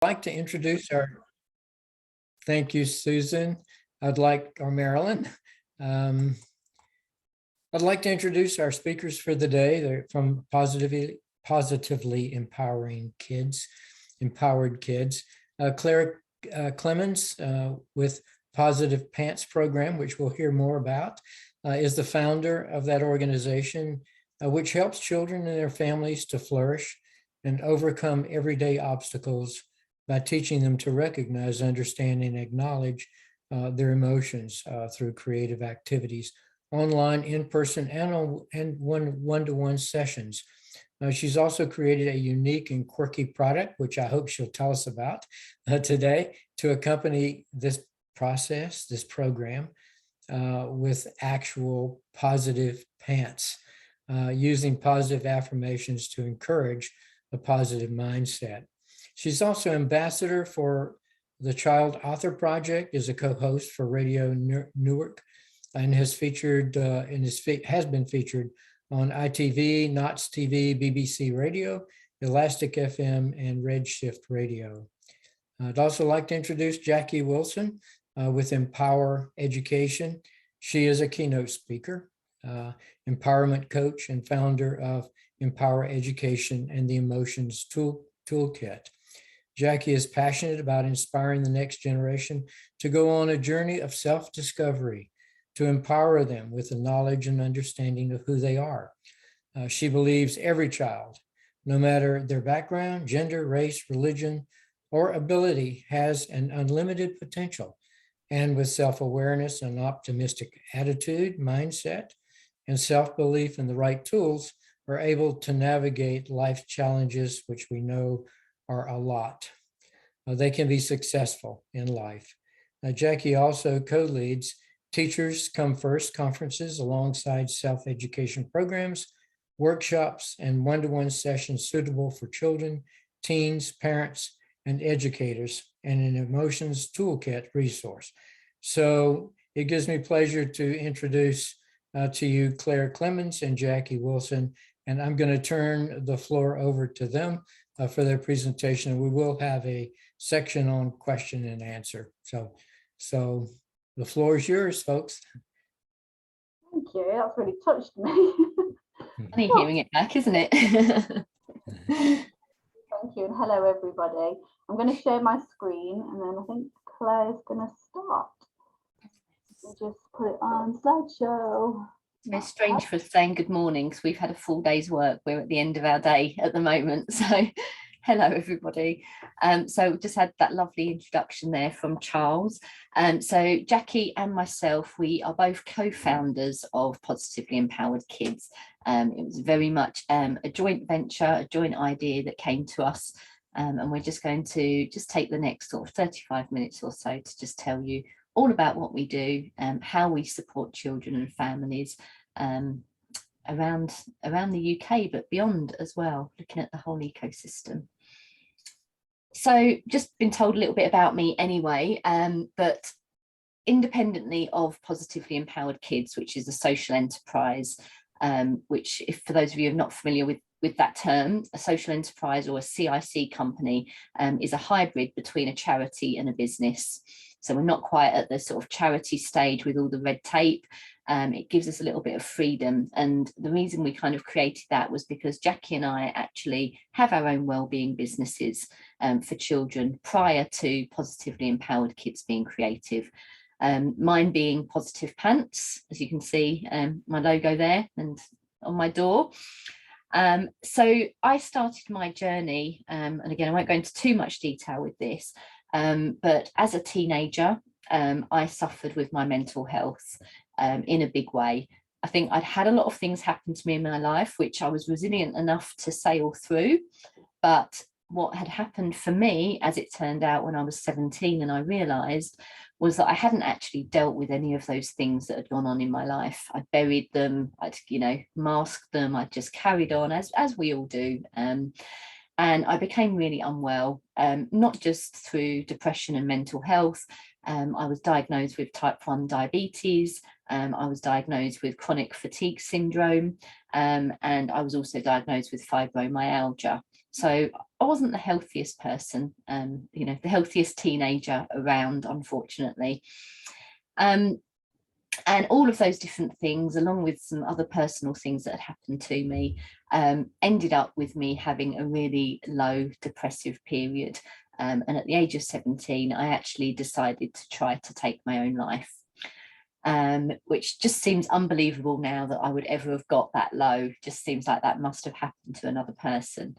Like to introduce thank you, Susan. Or Marilyn. I'd like to introduce our speakers for the day. They're from Positively Empowering Kids, Empowered Kids. Claire Clements with Positive Pants Program, which we'll hear more about, is the founder of that organization, which helps children and their families to flourish and overcome everyday obstacles by teaching them to recognize, understand, and acknowledge their emotions through creative activities, online, in person, and one-to-one sessions. She's also created a unique and quirky product, which I hope she'll tell us about today, to accompany this process, this program, with actual positive pants, using positive affirmations to encourage a positive mindset. She's also ambassador for the Child Author Project, is a co-host for Radio Newark, and has been featured on ITV, Knots TV, BBC Radio, Elastic FM, and Redshift Radio. I'd also like to introduce Jackie Wilson with Empower Education. She is a keynote speaker, empowerment coach, and founder of Empower Education and the Emotions Toolkit. Jackie is passionate about inspiring the next generation to go on a journey of self-discovery, to empower them with the knowledge and understanding of who they are. She believes every child, no matter their background, gender, race, religion, or ability, has an unlimited potential. And with self-awareness and optimistic attitude, mindset, and self-belief in the right tools, are able to navigate life's challenges, which we know are a lot. They can be successful in life. Jackie also co-leads Teachers Come First conferences alongside self-education programs, workshops, and one-to-one sessions suitable for children, teens, parents, and educators, and an emotions toolkit resource. So it gives me pleasure to introduce to you Claire Clements and Jackie Wilson, and I'm going to turn the floor over to them for their presentation. We will have a section on question and answer. So the floor is yours, folks. Thank you. That's really touched me. Funny hearing it back, isn't it? Thank you, and hello everybody. I'm going to share my screen, and then I think Claire's going to start. We'll just put it on slideshow. It's strange for us saying good morning because we've had a full day's work. We're at the end of our day at the moment. So hello, everybody. So we just had that lovely introduction there from Charles. So Jackie and myself, we are both co-founders of Positively Empowered Kids. It was very much a joint venture, a joint idea that came to us. And we're just going to take the next sort of 35 minutes or so to just tell you all about what we do, how we support children and families around the UK, but beyond as well, looking at the whole ecosystem. So just been told a little bit about me anyway, but independently of Positively Empowered Kids, which is a social enterprise, which, if for those of you who are not familiar with that term, a social enterprise or a CIC company is a hybrid between a charity and a business. So we're not quite at the sort of charity stage with all the red tape. It gives us a little bit of freedom. And the reason we kind of created that was because Jackie and I actually have our own wellbeing businesses for children prior to Positively Empowered Kids being creative. Mine being Positive Pants, as you can see, my logo there and on my door. So I started my journey, and again, I won't go into too much detail with this, but as a teenager, I suffered with my mental health in a big way. I think I'd had a lot of things happen to me in my life, which I was resilient enough to sail through. But what had happened for me, as it turned out when I was 17 and I realised, was that I hadn't actually dealt with any of those things that had gone on in my life. I buried them, I'd, masked them, I just carried on as we all do. And I became really unwell, not just through depression and mental health. I was diagnosed with type 1 diabetes. I was diagnosed with chronic fatigue syndrome, and I was also diagnosed with fibromyalgia. So I wasn't the healthiest person, you know, the healthiest teenager around, unfortunately. And all of those different things, along with some other personal things that had happened to me, ended up with me having a really low depressive period. And at the age of 17, I actually decided to try to take my own life, which just seems unbelievable now that I would ever have got that low. Just seems like that must have happened to another person.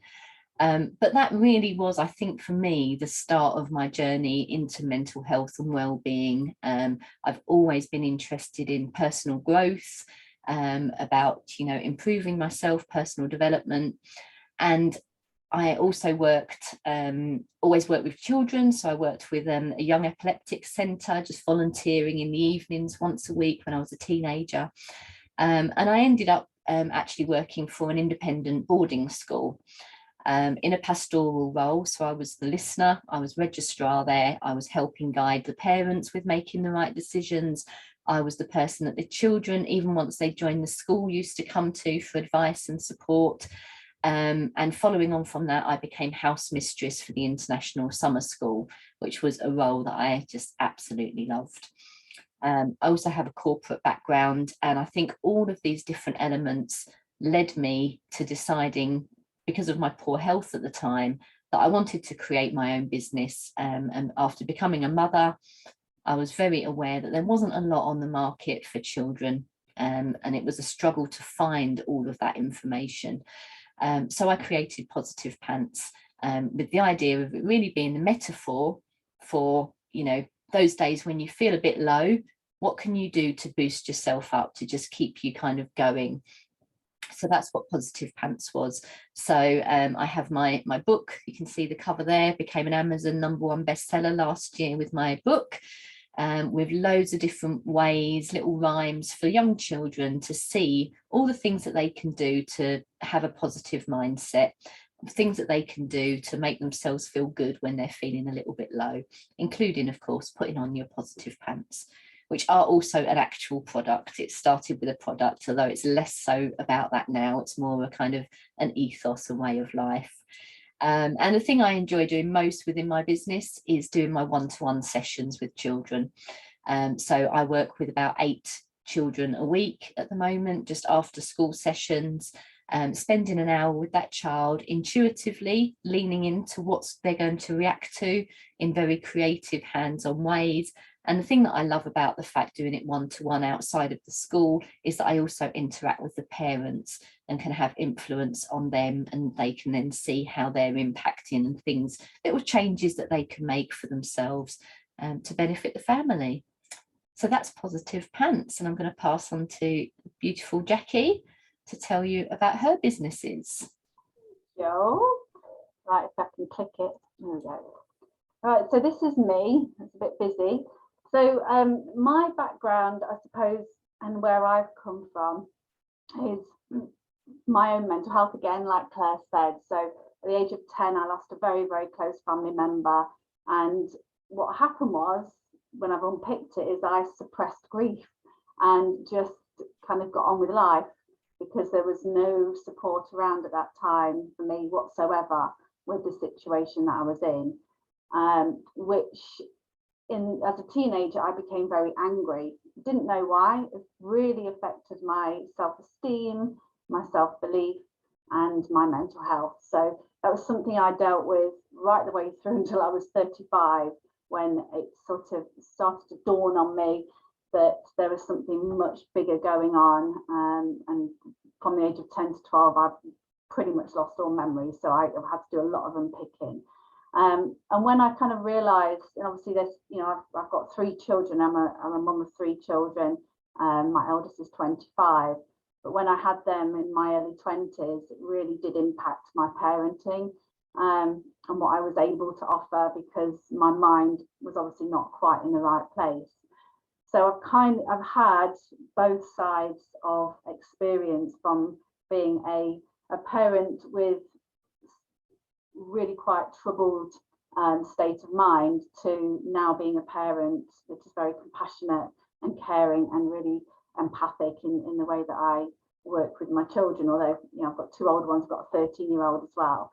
But that really was, I think, for me, the start of my journey into mental health and well-being. I've always been interested in personal growth, about, you know, improving myself, personal development. And I also always worked with children. So I worked with a young epileptic centre, just volunteering in the evenings once a week when I was a teenager. And I ended up actually working for an independent boarding school, in a pastoral role. So I was the listener, I was registrar there, I was helping guide the parents with making the right decisions. I was the person that the children, even once they joined the school, used to come to for advice and support. And following on from that, I became house mistress for the International Summer School, which was a role that I just absolutely loved. I also have a corporate background, and I think all of these different elements led me to deciding, because of my poor health at the time, that I wanted to create my own business. And after becoming a mother, I was very aware that there wasn't a lot on the market for children, and it was a struggle to find all of that information. So I created Positive Pants, with the idea of it really being the metaphor for, you know, those days when you feel a bit low. What can you do to boost yourself up, to just keep you kind of going? So that's what Positive Pants was. So I have my book, you can see the cover there, became an Amazon #1 bestseller last year with my book, with loads of different ways, little rhymes for young children to see all the things that they can do to have a positive mindset, things that they can do to make themselves feel good when they're feeling a little bit low, including, of course, putting on your positive pants, which are also an actual product. It started with a product, although it's less so about that now. It's more a kind of an ethos, a way of life. And the thing I enjoy doing most within my business is doing my one-to-one sessions with children. So I work with about 8 children a week at the moment, just after school sessions, spending an hour with that child, intuitively leaning into what they're going to react to in very creative, hands-on ways. And the thing that I love about the fact doing it one-to-one outside of the school is that I also interact with the parents and can have influence on them, and they can then see how they're impacting and things, little changes that they can make for themselves, to benefit the family. So that's Positive Pants, and I'm going to pass on to beautiful Jackie to tell you about her businesses. Joe, right, if I can click it, there we go. Right, so this is me. It's a bit busy. So my background, I suppose, and where I've come from is my own mental health, again, like Claire said. So at the age of 10, I lost a very, very close family member. And what happened was, when I've unpicked it, is I suppressed grief and just kind of got on with life, because there was no support around at that time for me whatsoever with the situation that I was in, which as a teenager, I became very angry. Didn't know why. It really affected my self-esteem, my self-belief, and my mental health. So that was something I dealt with right the way through until I was 35, when it sort of started to dawn on me that there was something much bigger going on. And from the age of 10 to 12, I've pretty much lost all memory. So I've had to do a lot of unpicking. And when I kind of realized, and obviously there's, you know, I've got 3 children. I'm a mum of 3 children. My eldest is 25. But when I had them in my early 20s, it really did impact my parenting, and what I was able to offer, because my mind was obviously not quite in the right place. So I've had both sides of experience, from being a parent with really quite troubled state of mind, to now being a parent which is very compassionate and caring and really empathic in the way that I work with my children. Although, you know, I've got 2 older ones, I've got a 13-year-old as well.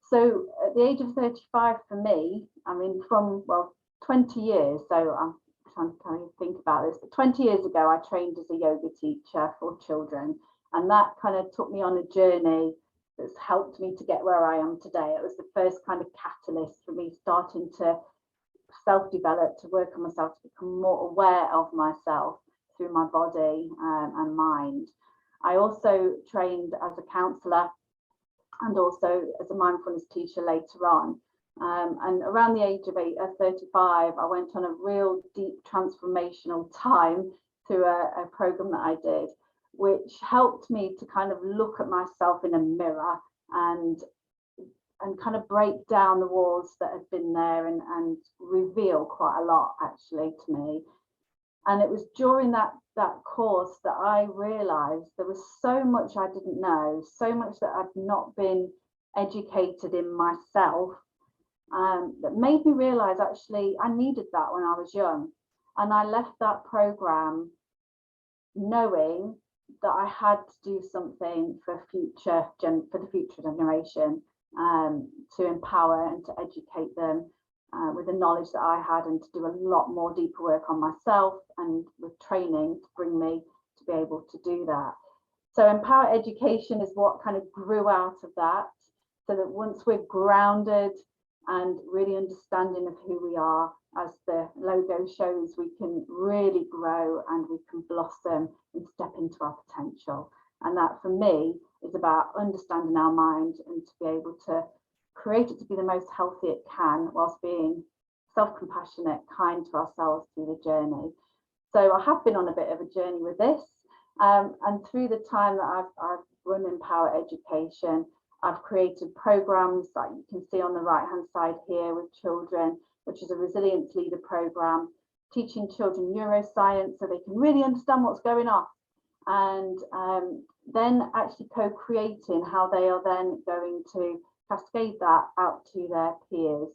So at the age of 35 for me, I mean, from, well, 20 years, so I'm trying to kind of think about this, but 20 years ago, I trained as a yoga teacher for children. And that kind of took me on a journey that's helped me to get where I am today. It was the first kind of catalyst for me starting to self-develop, to work on myself, to become more aware of myself through my body and mind. I also trained as a counsellor and also as a mindfulness teacher later on. And around the age of 35, I went on a real deep transformational time through a program that I did, which helped me to kind of look at myself in a mirror and kind of break down the walls that had been there and reveal quite a lot actually to me. And it was during that course that I realized there was so much I didn't know, so much that I'd not been educated in myself, that made me realize actually I needed that when I was young. And I left that program knowing that I had to do something for the future generation, to empower and to educate them with the knowledge that I had, and to do a lot more deeper work on myself and with training to bring me to be able to do that. So Empower Education is what kind of grew out of that, so that once we're grounded and really understanding of who we are, as the logo shows, we can really grow and we can blossom and step into our potential. And that for me is about understanding our mind and to be able to create it to be the most healthy it can, whilst being self-compassionate, kind to ourselves through the journey. So I have been on a bit of a journey with this, and through the time that I've run Empower Education, I've created programs like you can see on the right hand side here with children, which is a resilience leader program, teaching children neuroscience so they can really understand what's going on, and then actually co-creating how they are then going to cascade that out to their peers.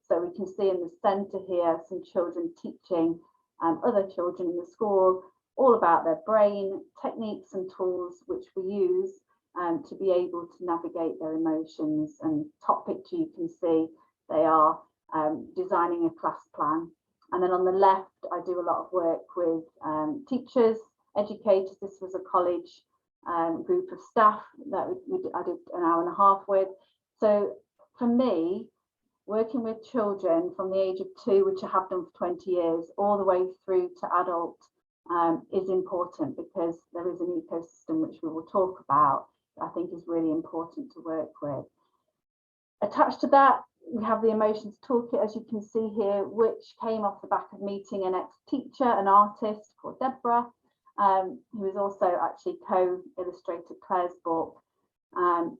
So we can see in the centre here some children teaching other children in the school all about their brain, techniques and tools which we use to be able to navigate their emotions. And top picture you can see they are designing a class plan. And then on the left I do a lot of work with teachers, educators. This was a college group of staff that I did an hour and a half with. So for me, working with children from the age of 2, which I have done for 20 years, all the way through to adult is important, because there is an ecosystem which we will talk about that I think is really important to work with. Attached to that, we have the emotions toolkit, as you can see here, which came off the back of meeting an ex-teacher, an artist called Deborah, who is also actually co-illustrated Claire's book,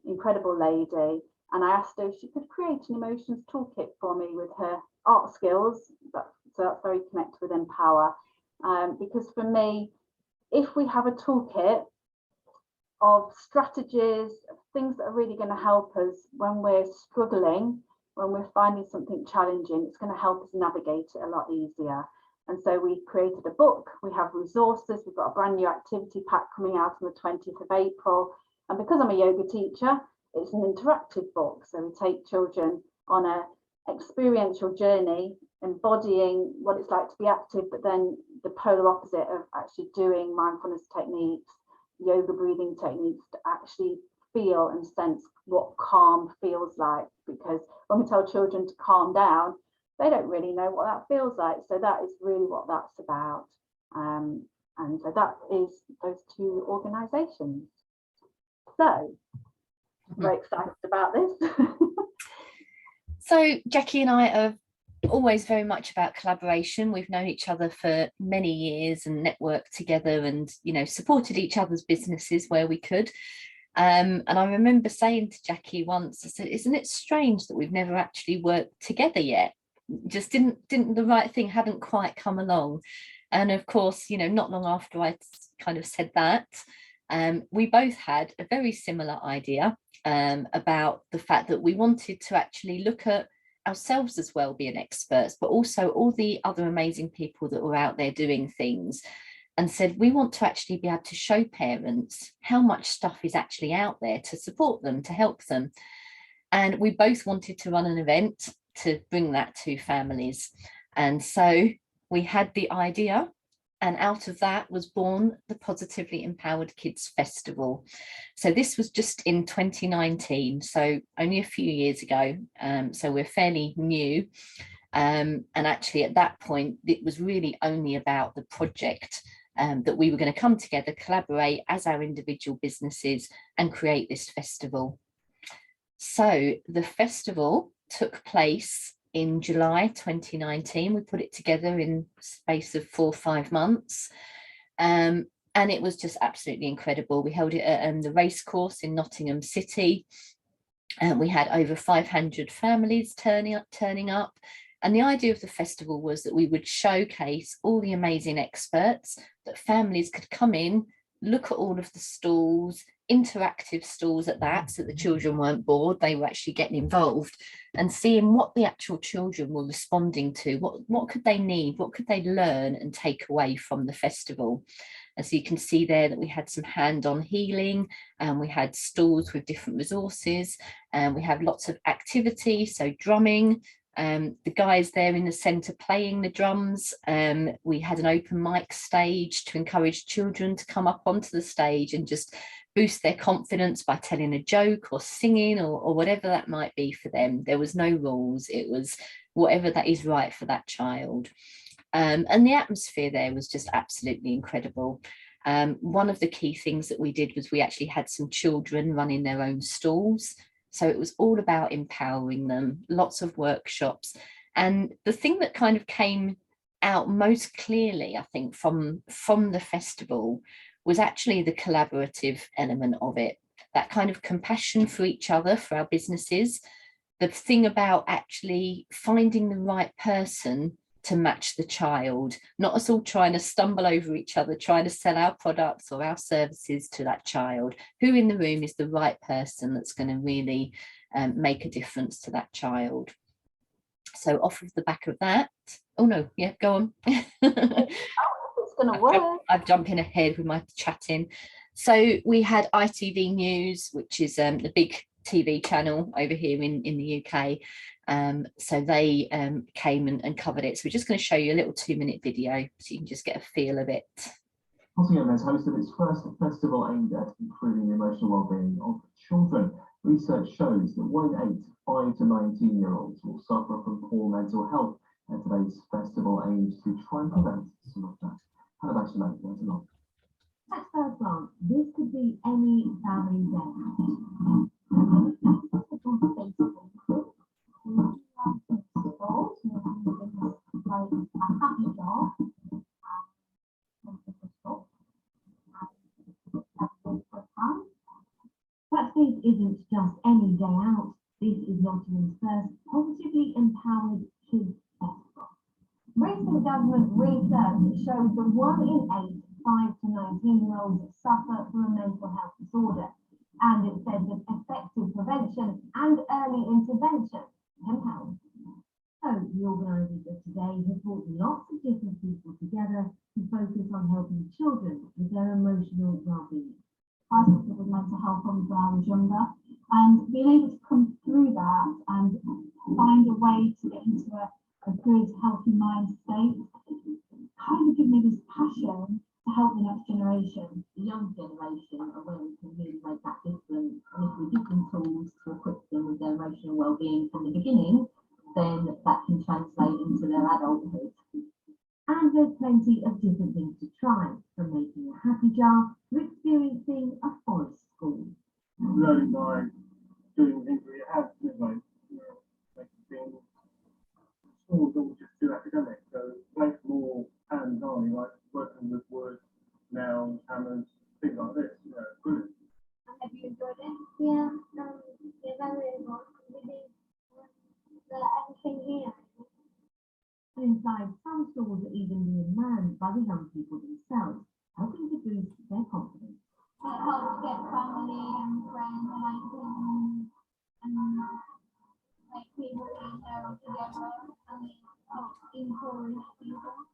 incredible lady. And I asked her if she could create an emotions toolkit for me with her art skills. So that's very connected with Empower. Because for me, if we have a toolkit of strategies, of things that are really going to help us when we're struggling, when we're finding something challenging, it's going to help us navigate it a lot easier. And so we created a book, we have resources, we've got a brand new activity pack coming out on the 20th of April. And because I'm a yoga teacher, it's an interactive book. So we take children on an experiential journey, embodying what it's like to be active, but then the polar opposite of actually doing mindfulness techniques, yoga breathing techniques, to actually feel and sense what calm feels like. Because when we tell children to calm down, they don't really know what that feels like. So that is really what that's about. And so that is those 2 organisations. So I'm very excited about this. So Jackie and I are always very much about collaboration. We've known each other for many years and networked together and, you know, supported each other's businesses where we could. And I remember saying to Jackie once, I said, isn't it strange that we've never actually worked together yet? Just didn't the right thing hadn't quite come along. And of course, you know, not long after I kind of said that, we both had a very similar idea about the fact that we wanted to actually look at ourselves as well-being experts, but also all the other amazing people that were out there doing things, and said we want to actually be able to show parents how much stuff is actually out there to support them, to help them. And we both wanted to run an event to bring that to families. And so we had the idea, and out of that was born the Positively Empowered Kids Festival. So this was just in 2019, so only a few years ago. So we're fairly new. And actually at that point, it was really only about the project, that we were going to come together, collaborate as our individual businesses and create this festival. So the festival took place in July 2019. We put it together in space of 4 or 5 months. And it was just absolutely incredible. We held it at the racecourse in Nottingham City. We had over 500 families turning up. And the idea of the festival was that we would showcase all the amazing experts, that families could come in, look at all of the stalls, interactive stalls at that, so the children weren't bored, they were actually getting involved and seeing what the actual children were responding to, what could they need, what could they learn and take away from the festival. As you can see there, that we had some hand-on healing, and we had stalls with different resources, and we have lots of activity, so drumming, the guys there in the centre playing the drums. We had an open mic stage to encourage children to come up onto the stage and just boost their confidence by telling a joke or singing or whatever that might be for them. There was no rules. It was whatever that is right for that child. And the atmosphere there was just absolutely incredible. One of the key things that we did was we actually had some children running their own stalls. So it was all about empowering them, lots of workshops. And the thing that kind of came out most clearly, I think, from the festival was actually the collaborative element of it, that kind of compassion for each other, for our businesses, the thing about actually finding the right person to match the child, not us all trying to stumble over each other, trying to sell our products or our services to that child. Who in the room is the right person that's going to really make a difference to that child? So off of the back of that, oh no, yeah, go on. It's gonna work. I've jumped in ahead with my chatting. So we had ITV News, which is the big TV channel over here in the UK. So they came and covered it. So we're just going to show you a little 2-minute video so you can just get a feel of it. Nottingham has hosted its first festival aimed at improving the emotional well-being of children. Research shows that 1 in 8 5 to 19-year-olds will suffer from poor mental health, and today's festival aims to try and prevent some of that. How about you, mate? There's a lot. At first glance, this could be any family day. But this isn't just any day out. This is Nottingham's first positively empowered kids festival. Recent government research shows that 1 in 8 5 to 19-year-olds suffer from a mental health disorder, and it said that effective prevention and early intervention can help. So the organisers of today have brought lots of different people together to focus on helping children with their emotional well-being. I suffered with mental health problems when I was younger, and being able to come through that and find a way to get into a good, healthy mind state kind of give me this passion to help the next generation, the young generation, are where we can really make that difference. And if we give them tools to equip them with their emotional well-being from the beginning, then that can translate into their adulthood. And there's plenty of different things to try, from making a happy jar to experiencing a forest school. Learning by doing things where you have to, like, making things. Schools don't just do academic, so make more hands-on, like working with wood, nails, hammers, things like this. You know, brilliant. Have you enjoyed it? Yeah, they're very good. Everything here. Inside, some stores are even being manned by the young people themselves, helping to boost their confidence. It helps get family and friends and make people gather together and encourage people.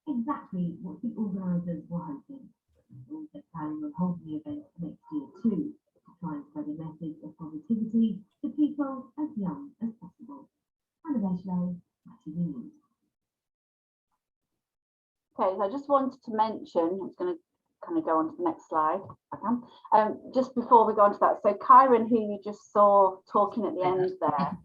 Exactly what the organisers were hoping. They're also planning on holding the event next year too, to try and spread a message of positivity to people Okay, so I just wanted to mention, I'm just going to kind of go on to the next slide, if I can. Just before we go on to that, so Kyron, who you just saw talking at the end there,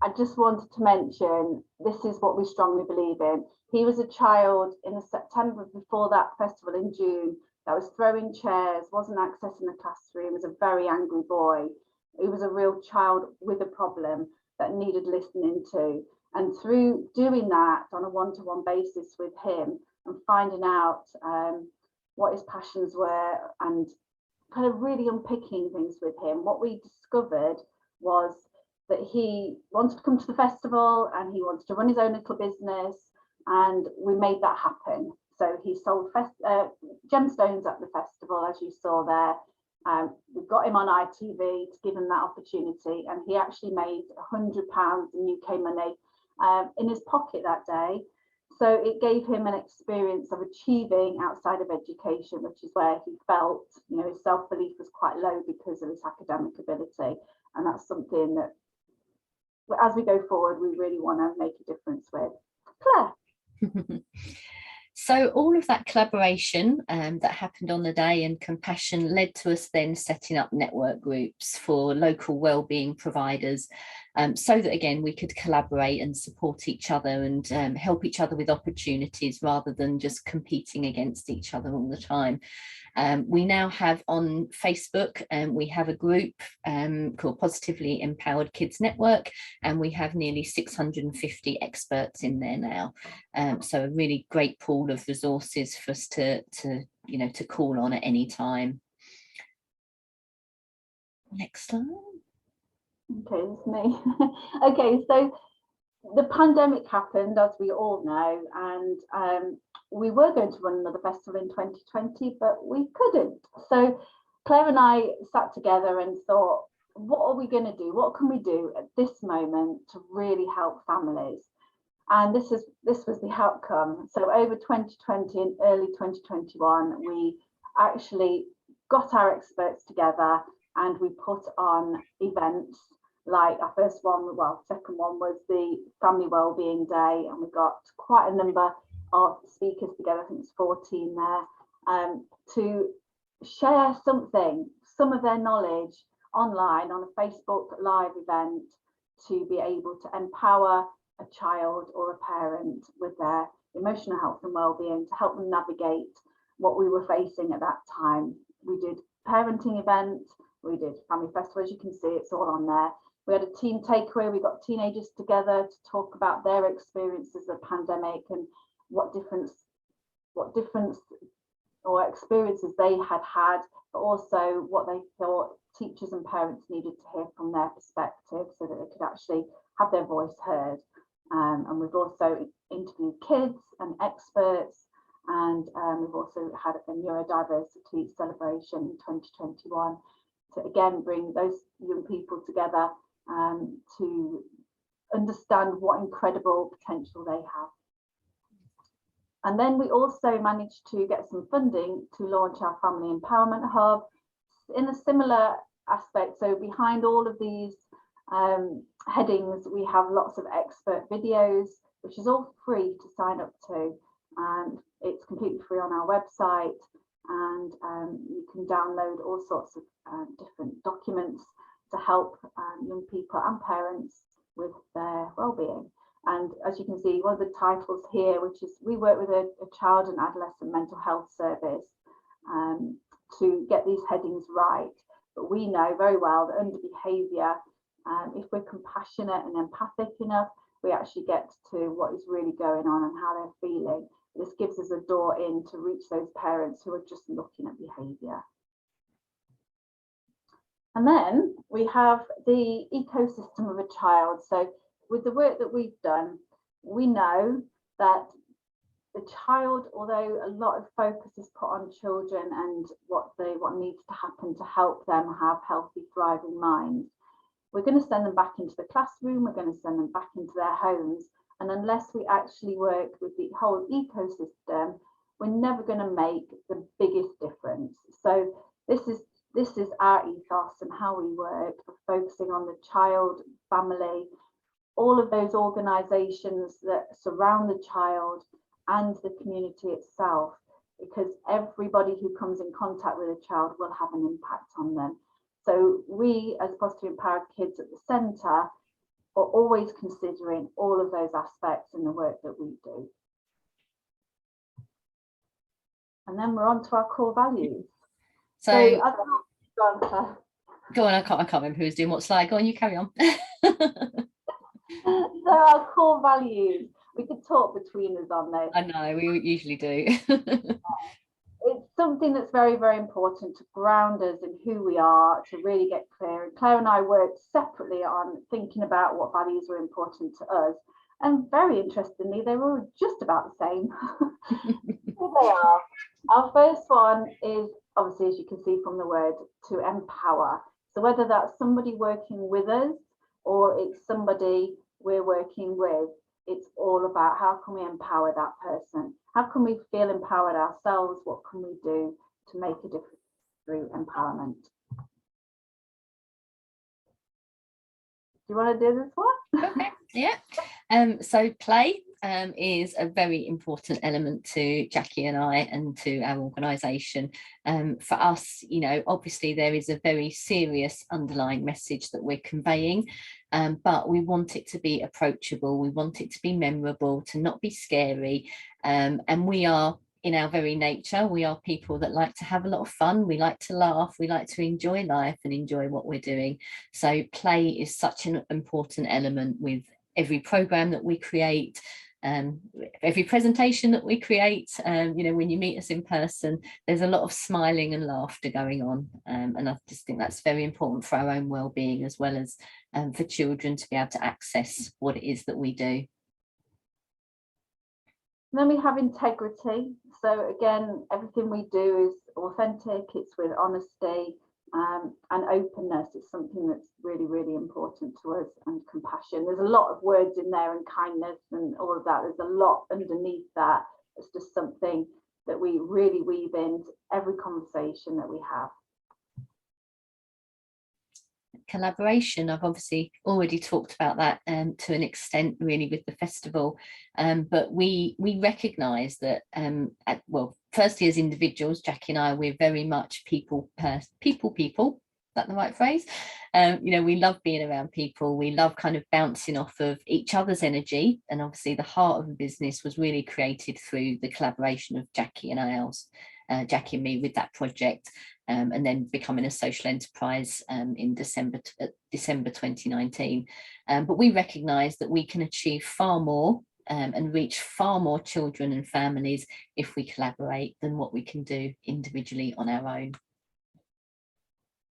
I just wanted to mention, this is what we strongly believe in. He was a child in the September before that festival in June that was throwing chairs, wasn't accessing the classroom, was a very angry boy. He was a real child with a problem that needed listening to. And through doing that on a one-to-one basis with him and finding out what his passions were and kind of really unpicking things with him, what we discovered was that he wanted to come to the festival and he wanted to run his own little business, and we made that happen. So he sold gemstones at the festival, as you saw there. We got him on ITV to give him that opportunity, and he actually made £100 in UK money in his pocket that day. So it gave him an experience of achieving outside of education, which is where he felt, you know, his self-belief was quite low because of his academic ability. And that's something that, as we go forward, we really want to make a difference with. Claire. So all of that collaboration that happened on the day and compassion led to us then setting up network groups for local wellbeing providers, so that again we could collaborate and support each other and help each other with opportunities rather than just competing against each other all the time. We now have on Facebook, we have a group called Positively Empowered Kids Network, and we have nearly 650 experts in there now. So a really great pool of resources for us to call on at any time. Next slide. Okay, it's me. Okay, so the pandemic happened, as we all know, and we were going to run another festival in 2020, but we couldn't. So Claire and I sat together and thought, what are we going to do? What can we do at this moment to really help families? And this was the outcome. So over 2020 and early 2021, we actually got our experts together and we put on events. Like our first one, well, second one was the Family Wellbeing Day, and we got quite a number of speakers together, I think it's 14 there, to share some of their knowledge online on a Facebook Live event to be able to empower a child or a parent with their emotional health and wellbeing, to help them navigate what we were facing at that time. We did parenting events, we did family festival, as you can see, it's all on there. We had a team takeaway, we got teenagers together to talk about their experiences of the pandemic and what difference or experiences they had, but also what they thought teachers and parents needed to hear from their perspective so that they could actually have their voice heard. And we've also interviewed kids and experts, and we've also had a neurodiversity celebration in 2021 to again bring those young people together to understand what incredible potential they have. And then we also managed to get some funding to launch our Family Empowerment Hub in a similar aspect. So behind all of these headings, we have lots of expert videos, which is all free to sign up to. And it's completely free on our website, and you can download all sorts of different documents to help young people and parents with their well-being. And as you can see, one of the titles here, which is we work with a child and adolescent mental health service to get these headings right. But we know very well that under behaviour, if we're compassionate and empathic enough, we actually get to what is really going on and how they're feeling. This gives us a door in to reach those parents who are just looking at behaviour. And then we have the ecosystem of a child. So with the work that we've done, we know that the child, although a lot of focus is put on children and what needs to happen to help them have healthy, thriving minds, we're going to send them back into the classroom, we're going to send them back into their homes. And unless we actually work with the whole ecosystem, we're never going to make the biggest difference. So this is our ethos and how we work, focusing on the child, family, all of those organisations that surround the child and the community itself, because everybody who comes in contact with a child will have an impact on them. So we, as Positively Empowered Kids at the Centre, are always considering all of those aspects in the work that we do. And then we're on to our core values. So go on, I can't remember who was doing what slide. Go on, you carry on. So our core values, we could talk between us on this. I know, we usually do. It's something that's very, very important to ground us in who we are, to really get clear. And Claire and I worked separately on thinking about what values were important to us. And very interestingly, they were just about the same. Here they are. Our first one is, obviously, as you can see from the word, to empower. So whether that's somebody working with us or it's somebody we're working with, it's all about how can we empower that person? How can we feel empowered ourselves? What can we do to make a difference through empowerment? Do you want to do this one? Okay, yeah. So play is a very important element to Jackie and I and to our organisation. For us, you know, obviously there is a very serious underlying message that we're conveying, but we want it to be approachable. We want it to be memorable, to not be scary. And we are, in our very nature, we are people that like to have a lot of fun. We like to laugh. We like to enjoy life and enjoy what we're doing. So play is such an important element with every program that we create, every presentation that we create. You know, when you meet us in person, there's a lot of smiling and laughter going on, and I just think that's very important for our own well-being, as well as for children to be able to access what it is that we do. And then we have integrity. So again, everything we do is authentic, it's with honesty, and openness is something that's really, really important to us, and compassion. There's a lot of words in there, and kindness and all of that. There's a lot underneath that. It's just something that we really weave into every conversation that we have. Collaboration, I've obviously already talked about that to an extent really with the festival, but we recognise that well, firstly, as individuals, Jackie and I, we're very much people, is that the right phrase? You know, we love being around people. We love kind of bouncing off of each other's energy, and obviously the heart of the business was really created through the collaboration of Jackie and Jackie and me with that project, and then becoming a social enterprise in December 2019. But we recognise that we can achieve far more and reach far more children and families if we collaborate than what we can do individually on our own.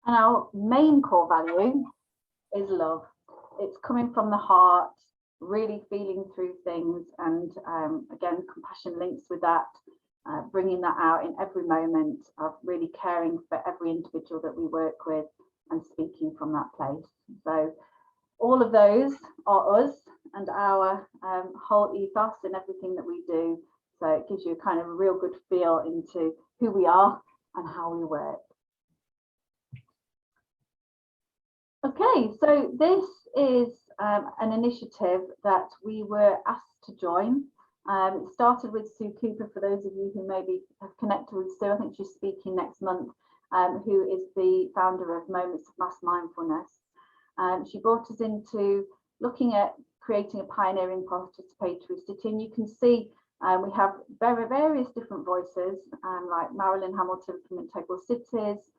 And our main core value is love. It's coming from the heart, really feeling through things, and again, compassion links with that. Bringing that out in every moment of really caring for every individual that we work with and speaking from that place. So all of those are us and our whole ethos in everything that we do. So it gives you kind of a real good feel into who we are and how we work. Okay, so this is an initiative that we were asked to join. It started with Sue Cooper, for those of you who maybe have connected with Sue. I think she's speaking next month, who is the founder of Moments of Mass Mindfulness. She brought us into looking at creating a pioneering participatory city, and you can see we have various different voices, like Marilyn Hamilton from Integral Cities,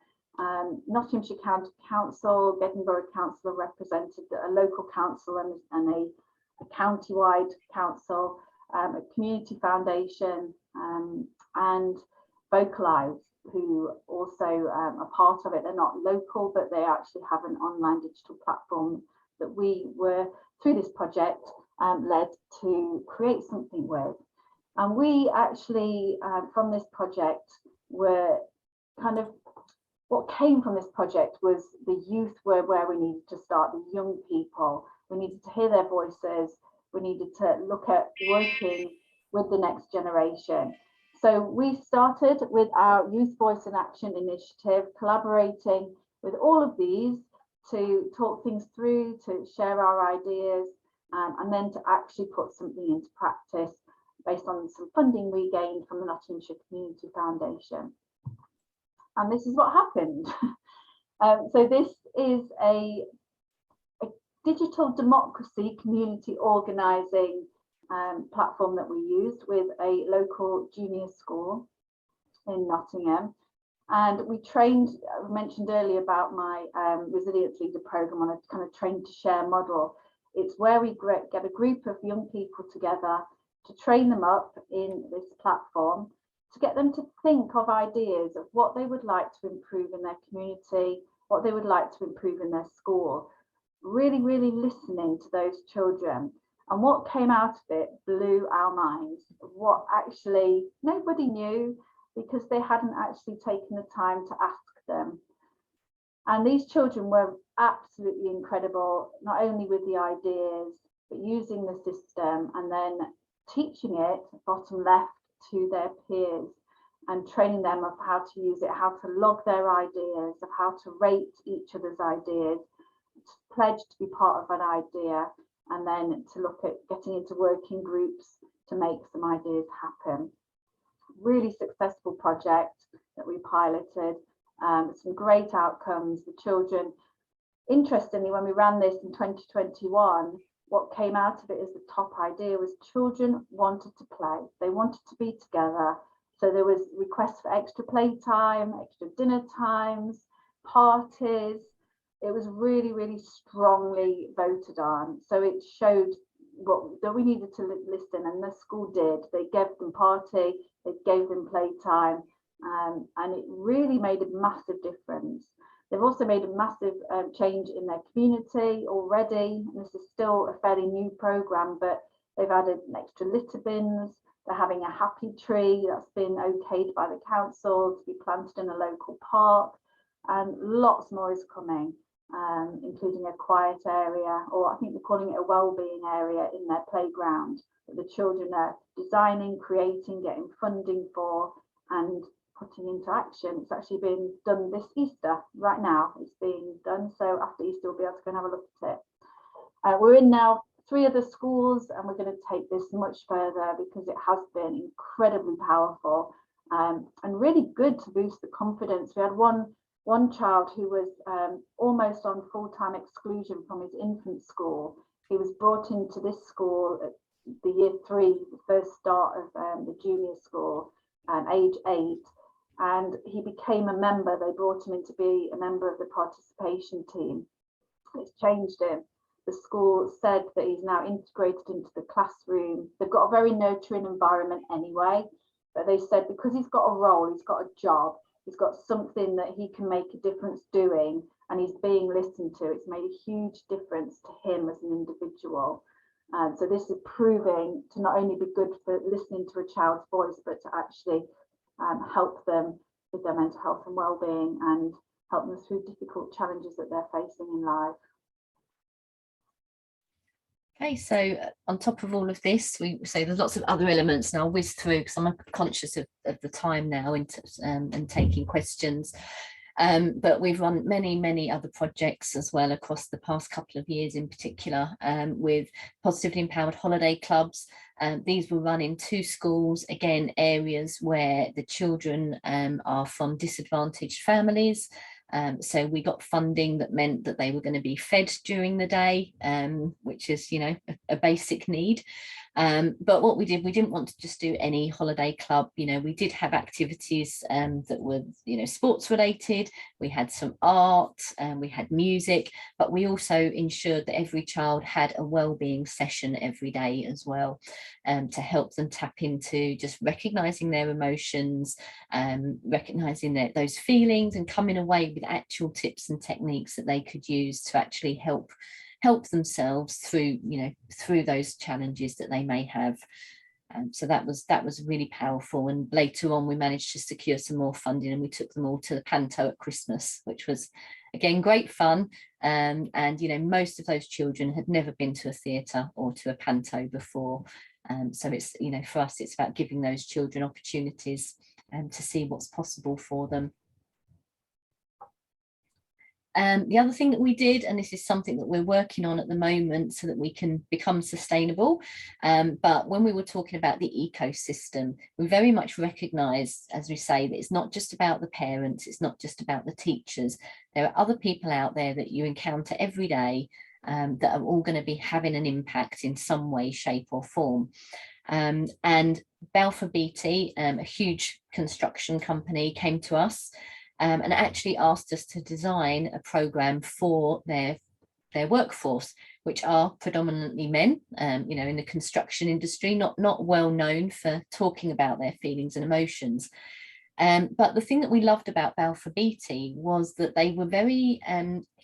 Nottinghamshire County Council, Edinburgh Council are represented, a local council and a county-wide council, a community foundation, and Vocalize, who also are part of it. They're not local, but they actually have an online digital platform that we were, through this project, led to create something with. And we actually, from this project, were kind of, what came from this project was the youth were where we needed to start, the young people. We needed to hear their voices. We needed to look at working with the next generation. So we started with our Youth Voice in Action initiative, collaborating with all of these to talk things through, to share our ideas, and then to actually put something into practice based on some funding we gained from the Nottinghamshire Community Foundation. And this is what happened. So this is a digital democracy community organising platform that we used with a local junior school in Nottingham. And we trained, I mentioned earlier about my Resilience Leader programme on a kind of train to share model. It's where we get a group of young people together to train them up in this platform, to get them to think of ideas of what they would like to improve in their community, what they would like to improve in their school. Really, really listening to those children. And what came out of it blew our minds. What actually nobody knew, because they hadn't actually taken the time to ask them. And these children were absolutely incredible, not only with the ideas, but using the system and then teaching it, bottom left, to their peers and training them of how to use it, how to log their ideas, of how to rate each other's ideas, to pledge to be part of an idea, and then to look at getting into working groups to make some ideas happen. Really successful project that we piloted, some great outcomes. The children, interestingly, when we ran this in 2021, what came out of it as the top idea was children wanted to play. They wanted to be together. So there was requests for extra playtime, extra dinner times, parties. It was really, really strongly voted on. So it showed that we needed to listen, and the school did. They gave them party, they gave them playtime, and it really made a massive difference. They've also made a massive change in their community already. This is still a fairly new programme, but they've added extra litter bins. They're having a happy tree that's been okayed by the council to be planted in a local park, and lots more is coming. Including a quiet area, or I think they're calling it a well-being area in their playground that the children are designing, creating, getting funding for, and putting into action. It's actually been done this Easter. Right now it's being done, so after Easter we'll be able to go and have a look at it. We're in now 3 other schools, and we're going to take this much further because it has been incredibly powerful and really good to boost the confidence. We had one child who was almost on full-time exclusion from his infant school. He was brought into this school at the year 3, the first start of the junior school, age 8, and he became a member. They brought him in to be a member of the participation team. It's changed him. The school said that he's now integrated into the classroom. They've got a very nurturing environment anyway, but they said because he's got a role, he's got a job, he's got something that he can make a difference doing, and he's being listened to. It's made a huge difference to him as an individual. So this is proving to not only be good for listening to a child's voice, but to actually help them with their mental health and well-being, and help them through difficult challenges that they're facing in life. Okay, so on top of all of this, we say there's lots of other elements, and I'll whiz through because I'm conscious of the time now and taking questions. But we've run many other projects as well across the past couple of years, in particular with positively empowered holiday clubs. These were run in 2 schools, again, areas where the children are from disadvantaged families. So we got funding that meant that they were going to be fed during the day, which is, you know, a basic need. But what we didn't want to just do any holiday club. You know, we did have activities that were, you know, sports related. We had some art, we had music, but we also ensured that every child had a wellbeing session every day as well, to help them tap into just recognizing their emotions, recognizing those feelings, and coming away with actual tips and techniques that they could use to actually help themselves through, you know, through those challenges that they may have. So that was really powerful. And later on we managed to secure some more funding, and we took them all to the Panto at Christmas, which was again great fun. And you know, most of those children had never been to a theatre or to a Panto before. So it's, you know, for us it's about giving those children opportunities to see what's possible for them. The other thing that we did, and this is something that we're working on at the moment so that we can become sustainable, but when we were talking about the ecosystem, we very much recognise, as we say, that it's not just about the parents, it's not just about the teachers. There are other people out there that you encounter every day that are all going to be having an impact in some way, shape or form. And Balfour Beatty, a huge construction company, came to us and actually asked us to design a programme for their workforce, which are predominantly men, you know, in the construction industry, not well known for talking about their feelings and emotions. But the thing that we loved about Balfour Beatty was that they were very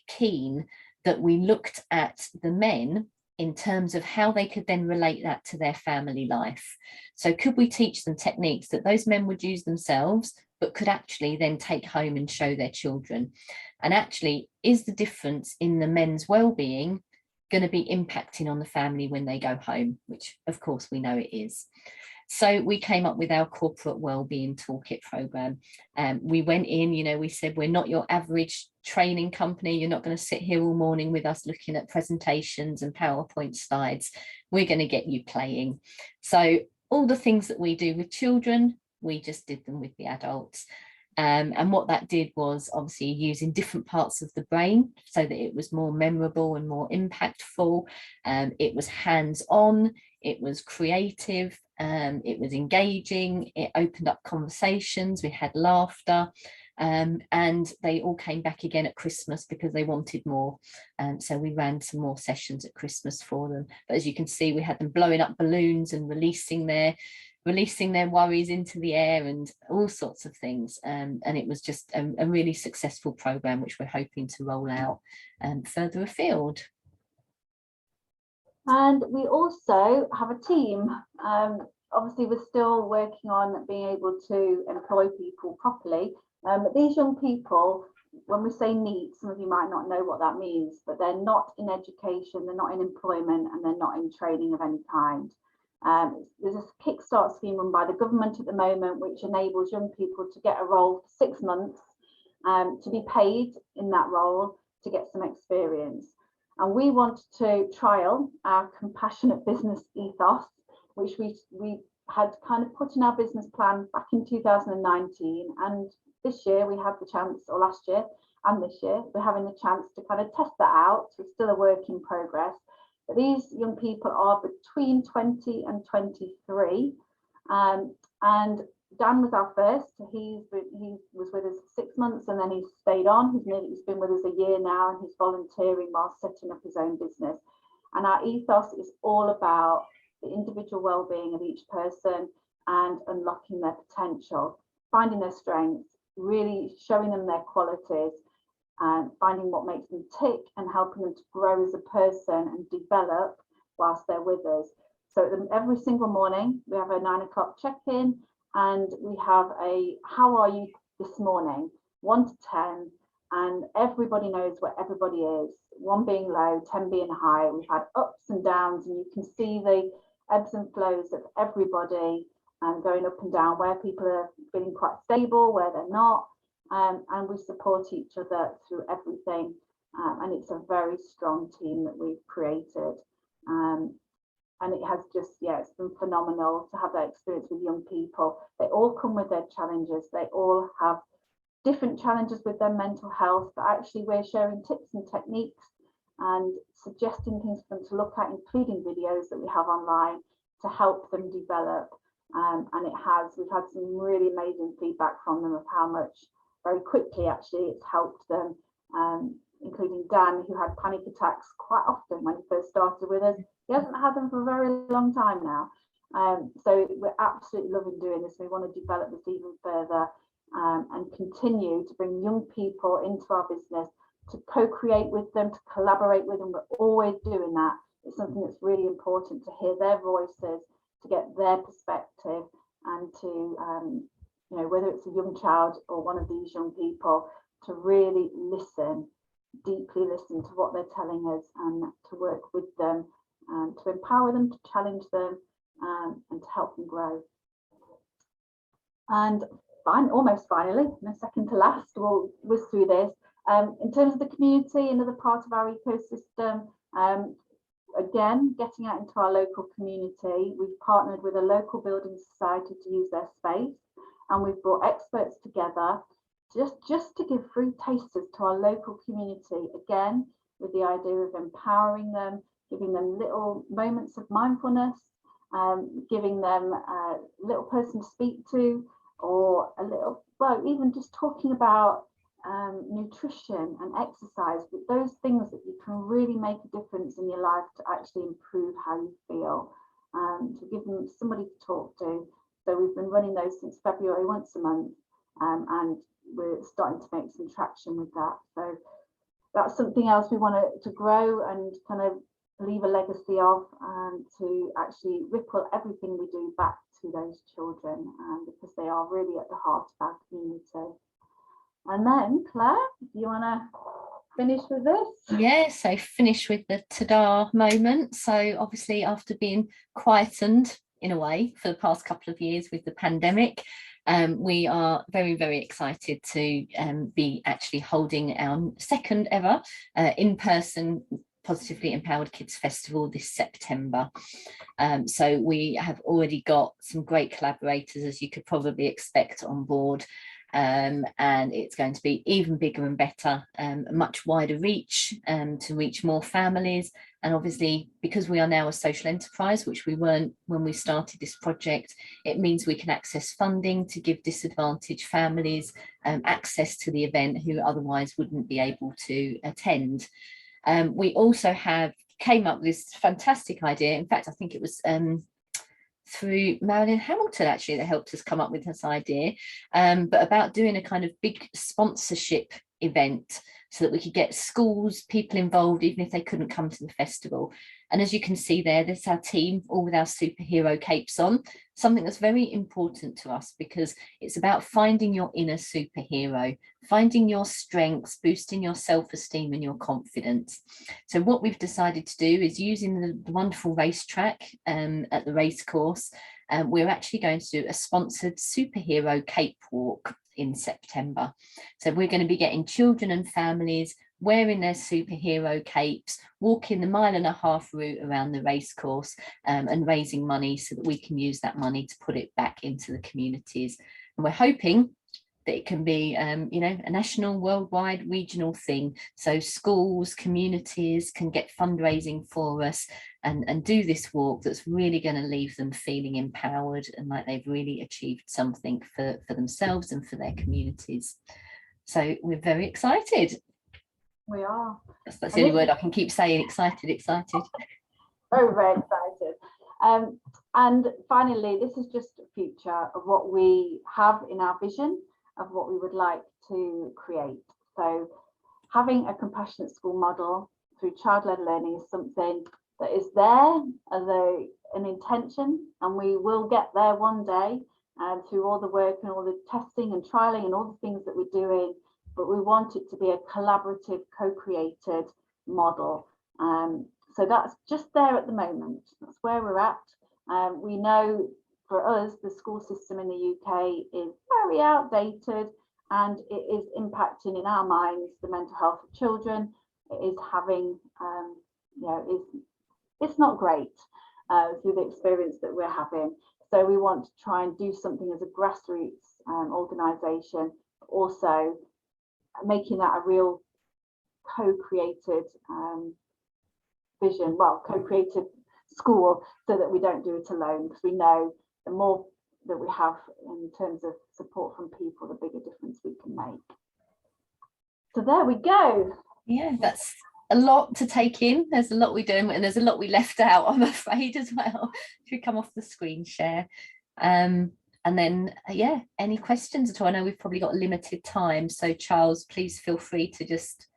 keen that we looked at the men in terms of how they could then relate that to their family life. So could we teach them techniques that those men would use themselves, but could actually then take home and show their children? And actually, is the difference in the men's well-being going to be impacting on the family when they go home, which of course we know it is. So we came up with our corporate wellbeing toolkit program. We went in, you know, we said, we're not your average training company. You're not going to sit here all morning with us looking at presentations and PowerPoint slides. We're going to get you playing. So all the things that we do with children, we just did them with the adults. And what that did was obviously using different parts of the brain so that it was more memorable and more impactful. It was hands-on, it was creative, it was engaging, it opened up conversations, we had laughter, and they all came back again at Christmas because they wanted more. So we ran some more sessions at Christmas for them. But as you can see, we had them blowing up balloons and releasing their worries into the air and all sorts of things. And it was just a really successful program, which we're hoping to roll out further afield. And we also have a team. Obviously, we're still working on being able to employ people properly. But these young people, when we say NEET, some of you might not know what that means, but they're not in education, they're not in employment, and they're not in training of any kind. There's a kickstart scheme run by the government at the moment, which enables young people to get a role for 6 months, to be paid in that role, to get some experience. And we want to trial our compassionate business ethos, which we had kind of put in our business plan back in 2019. And this year we had the chance, or last year and this year, we're having the chance to kind of test that out. So it's still a work in progress. But these young people are between 20 and 23. And Dan was our first. He was with us for 6 months and then he stayed on. He's been with us a year now and he's volunteering while setting up his own business. And our ethos is all about the individual well-being of each person and unlocking their potential, finding their strengths, really showing them their qualities and finding what makes them tick and helping them to grow as a person and develop whilst they're with us. So every single morning we have a 9 o'clock check-in and we have a how are you this morning, 1 to 10, and everybody knows where everybody is, 1 being low, 10 being high. We've had ups and downs and you can see the ebbs and flows of everybody and going up and down, where people are feeling quite stable, where they're not. And we support each other through everything. And it's a very strong team that we've created. And it has just, it's been phenomenal to have that experience with young people. They all come with their challenges. They all have different challenges with their mental health, but actually we're sharing tips and techniques and suggesting things for them to look at, including videos that we have online to help them develop. And we've had some really amazing feedback from them of how much very quickly actually it's helped them, including Dan, who had panic attacks quite often when he first started with us. He hasn't had them for a very long time now. So we're absolutely loving doing this. We want to develop this even further and continue to bring young people into our business, to co-create with them, to collaborate with them. We're always doing that. It's something that's really important to hear their voices, to get their perspective, and to whether it's a young child or one of these young people, to really listen, deeply listen to what they're telling us and to work with them and to empower them, to challenge them, and to help them grow. And almost finally, no second to last, we'll whiz through this. In terms of the community, another part of our ecosystem, again, getting out into our local community, we've partnered with a local building society to use their space, and we've brought experts together just to give free tasters to our local community, again, with the idea of empowering them, giving them little moments of mindfulness, giving them a little person to speak to, or a little, well, even just talking about nutrition and exercise, but those things that you can really make a difference in your life to actually improve how you feel, to give them somebody to talk to. So we've been running those since February, once a month, and we're starting to make some traction with that. So that's something else we want to grow and kind of leave a legacy of, to actually ripple everything we do back to those children, because they are really at the heart of our community. And then, Claire, if you want to finish with this? Yeah, so finish with the ta-da moment. So obviously, after being quietened in a way for the past couple of years with the pandemic, we are very, very excited to be actually holding our second ever in-person Positively Empowered Kids Festival this September. So we have already got some great collaborators, as you could probably expect, on board. And it's going to be even bigger and better, much wider reach, to reach more families. And obviously, because we are now a social enterprise, which we weren't when we started this project, it means we can access funding to give disadvantaged families access to the event who otherwise wouldn't be able to attend. We also came up with this fantastic idea. In fact, I think it was through Marilyn Hamilton actually that helped us come up with this idea, but about doing a kind of big sponsorship event so that we could get schools, people involved, even if they couldn't come to the festival. And as you can see there, this is our team, all with our superhero capes on, something that's very important to us because it's about finding your inner superhero, finding your strengths, boosting your self-esteem and your confidence. So what we've decided to do is, using the wonderful racetrack at the race course, we're actually going to do a sponsored superhero cape walk in September. So we're going to be getting children and families wearing their superhero capes, walking the 1.5 mile route around the race course, and raising money so that we can use that money to put it back into the communities. And we're hoping that it can be, you know, a national, worldwide, regional thing. So schools, communities can get fundraising for us and do this walk that's really going to leave them feeling empowered and like they've really achieved something for themselves and for their communities. So we're very excited. We are. That's the only word I can keep saying, excited, excited. Very, very excited. And finally, this is just a future of what we have in our vision of what we would like to create. So having a compassionate school model through child-led learning is something that is there as an intention, and we will get there one day through all the work and all the testing and trialing and all the things that we're doing, but we want it to be a collaborative, co-created model. So that's just there at the moment. That's where we're at. We know for us, the school system in the UK is very outdated, and it is impacting in our minds the mental health of children. It is having, you know, it's not great through the experience that we're having. So we want to try and do something as a grassroots organisation, also making that a real co-created vision, well, co-created school, so that we don't do it alone, because we know the more that we have in terms of support from people, the bigger difference we can make. So there we go. Yeah, that's a lot to take in. There's a lot we do, and there's a lot we left out, I'm afraid, as well. Should we come off the screen share? And then, yeah, any questions at all? I know we've probably got limited time, so Charles, please feel free to just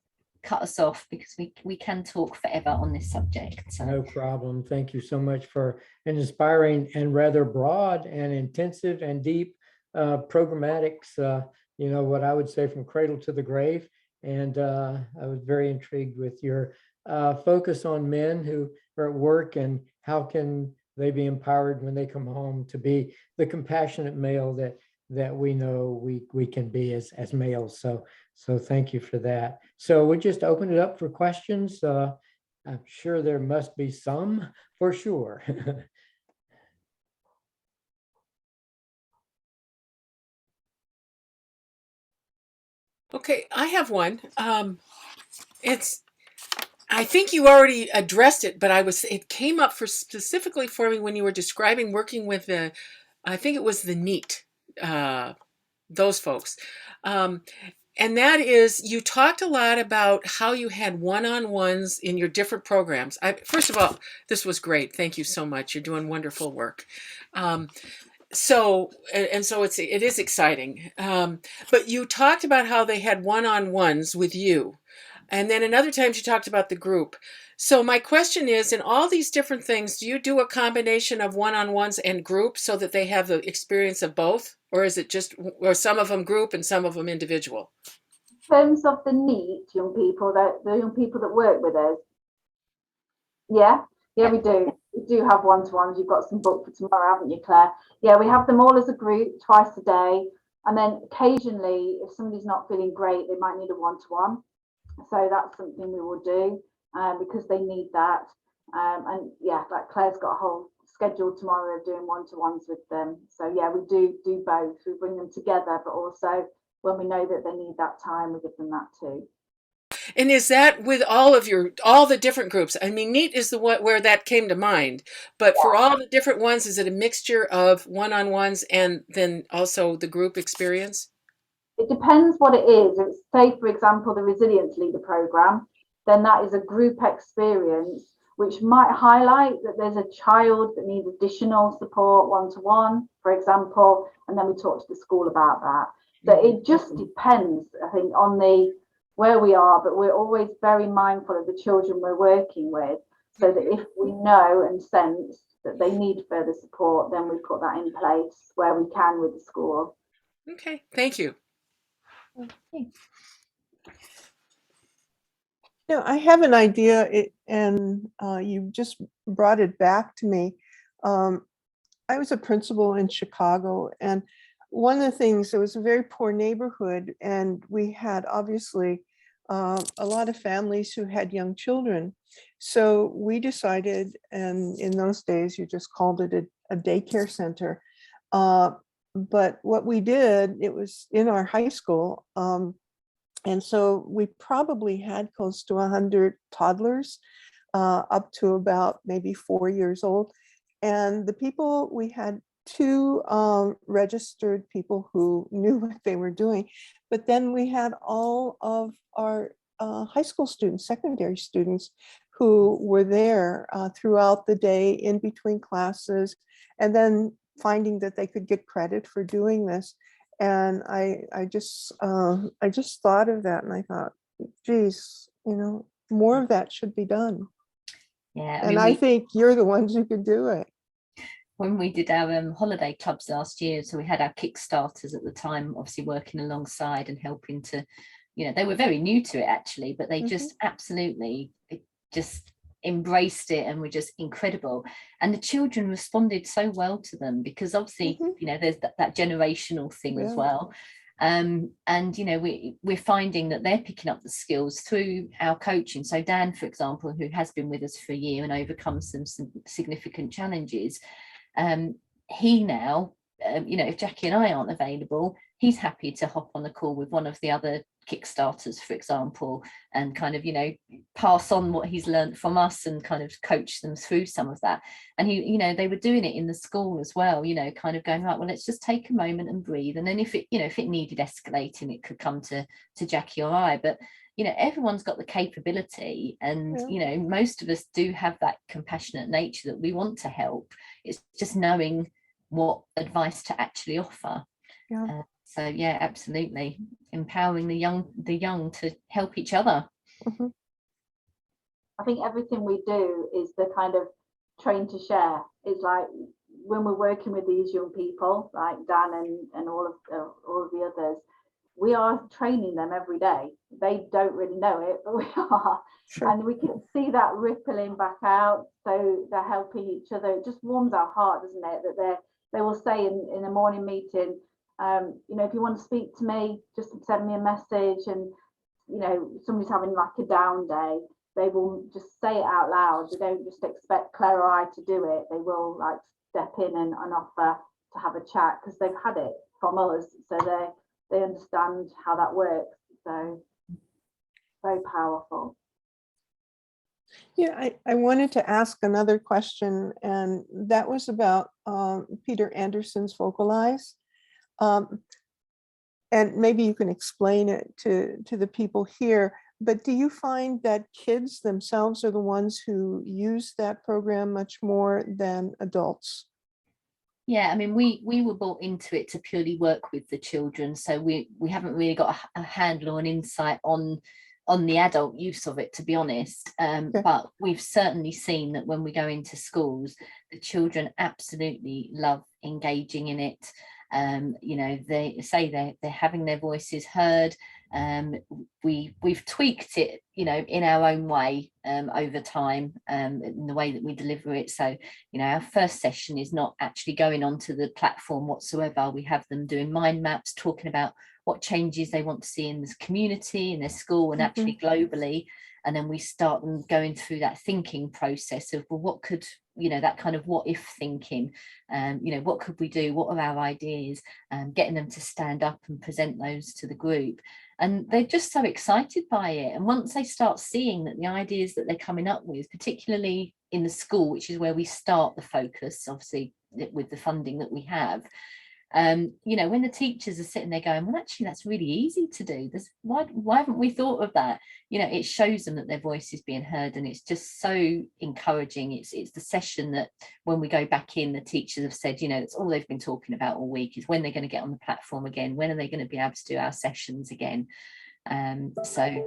cut us off, because we can talk forever on this subject. So. No problem. Thank you so much for an inspiring and rather broad and intensive and deep programmatics, you know, what I would say from cradle to the grave. And I was very intrigued with your focus on men who are at work and how can they be empowered when they come home to be the compassionate male that that we know we can be as males. So thank you for that. So we just open it up for questions. I'm sure there must be some for sure. Okay, I have one. I think you already addressed it, but it came up specifically for me when you were describing working with I think it was the NEAT, those folks. And that is, you talked a lot about how you had one-on-ones in your different programs. First of all, this was great. Thank you so much. You're doing wonderful work. So it is exciting. But you talked about how they had one-on-ones with you. And then in other times you talked about the group. So my question is, in all these different things, do you do a combination of one-on-ones and group so that they have the experience of both? Or is it just, or some of them group and some of them individual? In terms of the NEAT young people, the young people that work with us, yeah, we do. We do have one-to-ones. You've got some booked for tomorrow, haven't you, Claire? Yeah, we have them all as a group twice a day. And then occasionally, if somebody's not feeling great, they might need a one-to-one. So that's something we will do because they need that. And yeah, like Claire's got a whole schedule tomorrow of doing one-to-ones with them. So yeah, we do both. We bring them together, but also when we know that they need that time, we give them that too. And is that with all the different groups? I mean, NEAT is the one where that came to mind, but for all the different ones, is it a mixture of one-on-ones and then also the group experience? It depends what it is. If it's, say, for example, the Resilience Leader program, then that is a group experience which might highlight that there's a child that needs additional support one-to-one, for example, and then we talk to the school about that. So it just depends, I think, on where we are, but we're always very mindful of the children we're working with, so that if we know and sense that they need further support, then we put that in place where we can with the school. Okay, thank you. Okay. No, I have an idea, and you just brought it back to me. I was a principal in Chicago, and one of the things, it was a very poor neighborhood, and we had obviously a lot of families who had young children. So we decided, and in those days, you just called it a daycare center. But what we did, it was in our high school. And so we probably had close to 100 toddlers up to about maybe 4 years old. And the people, we had 2 registered people who knew what they were doing. But then we had all of our high school students, secondary students, who were there throughout the day in between classes, and then finding that they could get credit for doing this. And I just thought of that, and I thought, geez, more of that should be done. Yeah, And I think you're the ones who could do it. When we did our holiday clubs last year, so we had our Kickstarters at the time, obviously working alongside and helping to, they were very new to it actually, but they just absolutely just embraced it and were just incredible. And the children responded so well to them because obviously, there's that generational thing as well. And we're finding that they're picking up the skills through our coaching. So Dan, for example, who has been with us for a year and overcome some significant challenges, he now, if Jackie and I aren't available, he's happy to hop on the call with one of the other Kickstarters, for example, and kind of, pass on what he's learned from us and kind of coach them through some of that. And they were doing it in the school as well, kind of going, right, well, let's just take a moment and breathe. And then if it needed escalating, it could come to Jackie or I. But everyone's got the capability, and most of us do have that compassionate nature that we want to help. It's just knowing what advice to actually offer. So yeah, absolutely empowering the young to help each other. I think everything we do is the kind of train to share. It's like when we're working with these young people, like Dan and all of the others, we are training them every day. They don't really know it, but we are. Sure. And we can see that rippling back out. So they're helping each other. It just warms our heart, doesn't it? That they will say in a morning meeting, You know, if you want to speak to me, just send me a message. And you know, somebody's having like a down day, they will just say it out loud. They don't just expect Claire or I to do it. They will like step in and offer to have a chat because they've had it from us, so they understand how that works. So very powerful. Yeah, I wanted to ask another question, and that was about Peter Anderson's Vocalize. And maybe you can explain it to the people here, but do you find that kids themselves are the ones who use that program much more than adults? Yeah, I mean, we were brought into it to purely work with the children, so we haven't really got a handle or an insight on the adult use of it, to be honest. Okay. But we've certainly seen that when we go into schools, the children absolutely love engaging in it. You know, they say they're having their voices heard. We've tweaked it, you know, in our own way over time, in the way that we deliver it. So, you know, our first session is not actually going onto the platform whatsoever. We have them doing mind maps, talking about what changes they want to see in this community, in their school, and actually globally. And then we start them going through that thinking process of, well, what could, you know, that kind of what if thinking, you know, what could we do? What are our ideas? Getting them to stand up and present those to the group. And they're just so excited by it. And once they start seeing that the ideas that they're coming up with, particularly in the school, which is where we start the focus, obviously, with the funding that we have, you know, when the teachers are sitting there going, well, actually, that's really easy to do. Why haven't we thought of that? You know, it shows them that their voice is being heard, and it's just so encouraging. It's the session that when we go back in, the teachers have said, you know, that's all they've been talking about all week, is when they're going to get on the platform again, when are they going to be able to do our sessions again. So